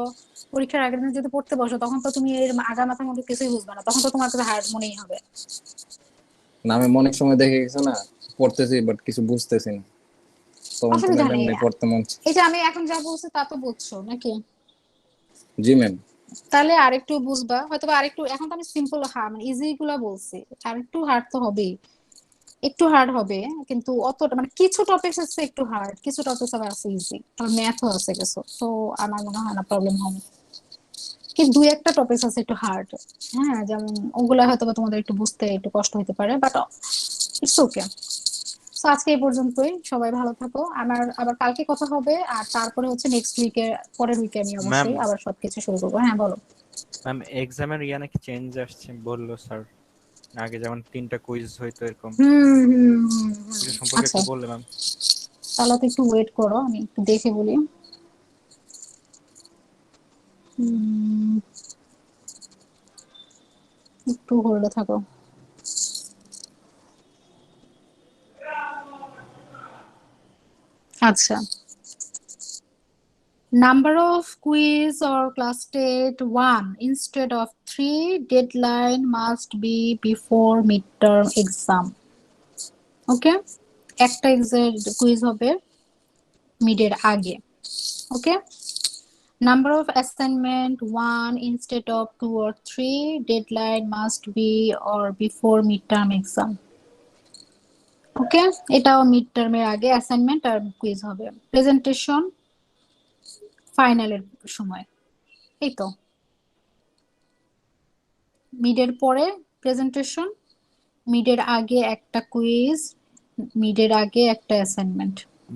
S1: পরীক্ষার আগের দিন যদি পড়তে বসো, তখন তো তুমি এর আগা মাথার মধ্যে কিছুই বুঝবে না, তখন তো তোমার কাছে হার্ড মনেই হবে।
S7: না আমি অনেক সময় দেখে গেছে না, পড়তেছি বাট কিছু বুঝতেছি না, তখন তো
S1: অসুবিধা
S7: ম্যাম
S1: নেই,
S7: এমনি পড়তে মন চায়।
S1: এই যে আমি এখন যা বলছি তা তো বুঝছো নাকি?
S7: জি ম্যাম।
S1: তাহলে আরেকটু বুঝবা হয়তো, বা আরেকটু। এখন তো আমি সিম্পল মানে ইজি গুলা বলছি, আর একটু হার্ড তো হবেই, একটু হার্ড হবে। কিন্তু অতটা মানে কিছু টপিকস আছে একটু হার্ড, কিছু টপিকস আবার আছে ইজি, আর ম্যাথও আছে কিছু। তো আমার মনে হয় না প্রবলেম হবে। কি দুই একটা টপিকস আছে একটু হার্ড, হ্যাঁ, যেমন ওগুলা হয়তো বা তোমাদের একটু বুঝতে একটু কষ্ট হতে পারে, বাট ইটস ওকে। তো আজকে এই পর্যন্তই, সবাই ভালো থাকো। আমার আবার কালকে কথা হবে, আর তারপরে হচ্ছে নেক্সট উইকে, পরের উইকে আমি
S4: ম্যাম,
S1: অবশ্যই আবার সবকিছু শুরু করবো। হ্যাঁ বলো।
S4: ম্যাম এক্সামের নাকি চেঞ্জ আসছে বললো স্যার। আগে যেমন 3টা কুইজ হইতো এরকম,
S1: হুম হুম হুম
S4: এটা
S1: হুম।
S4: সম্পর্কে
S1: আচ্ছা,
S4: একটু বললে ম্যাম।
S1: তাহলে তো একটু ওয়েট করো, আমি একটু দেখে বলি। হুম, একটু হোল্ডে থাকো। আচ্ছা, number of quiz or class state 1 instead of 3 deadline must be before midterm exam. ওকে, একটা কুইজ হবে মিডের আগে। ওকে, number of assignment 1 instead of 2 or 3 deadline must be or before midterm exam. ওকে, এটাও মিড টার্মের আগে অ্যাসাইনমেন্ট আর কুইজ হবে। Presentation ফাইনালের সময়। এই তো, মিডের পরে প্রেজেন্টেশন, মিডের আগে একটা কুইজ, মিডের আগে একটা অ্যাসাইনমেন্ট।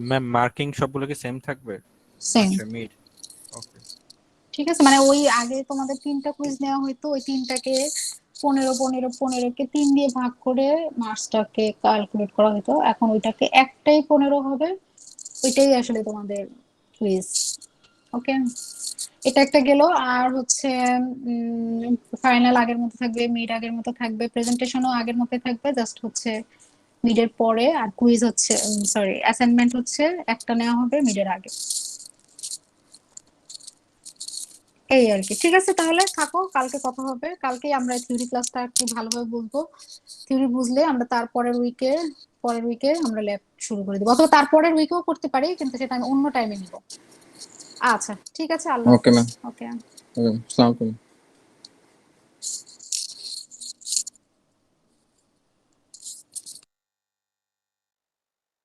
S4: ম্যাম মার্কিং সবগুলো কি সেম থাকবে?
S1: সেম।
S4: আচ্ছা মিড। ওকে,
S1: ঠিক আছে, মানে ওই আগে তোমাদের 3টা কুইজ নেওয়া হইতো, ওই 3টাকে 15 15 15 কে 3 দিয়ে ভাগ করে মার্কসটাকে ক্যালকুলেট করা হতো। এখন ওইটাকে একটাই 15 হবে, ওইটাই আসলে তোমাদের কুইজ। ওকে, এটা একটা গেল। আর হচ্ছে ফাইনাল আগের মতো থাকবে, মিড আগের মতো থাকবে, প্রেজেন্টেশনও আগের মতো থাকবে, জাস্ট হচ্ছে মিডের পরে। আর কুইজ হচ্ছে, সরি, অ্যাসাইনমেন্ট হচ্ছে একটা নেওয়া হবে মিডের আগে। এই আর কি। ঠিক আছে, তাহলে থাকো, কালকে কথা হবে। কালকে আমরা থিওরি ক্লাসটা একটু ভালোভাবে বুঝবো। থিওরি বুঝলে আমরা পরের উইকে আমরা ল্যাব শুরু করে দেবো, অথবা তারপরের উইকেও করতে পারি, কিন্তু সেটা আমি অন্য টাইমে নিব। আচ্ছা ঠিক আছে, আল্লাহ
S7: ওকে
S1: হাফেজ।
S7: ম্যাম।
S1: ওকে।
S7: ওকে, আসসালামু আলাইকুম।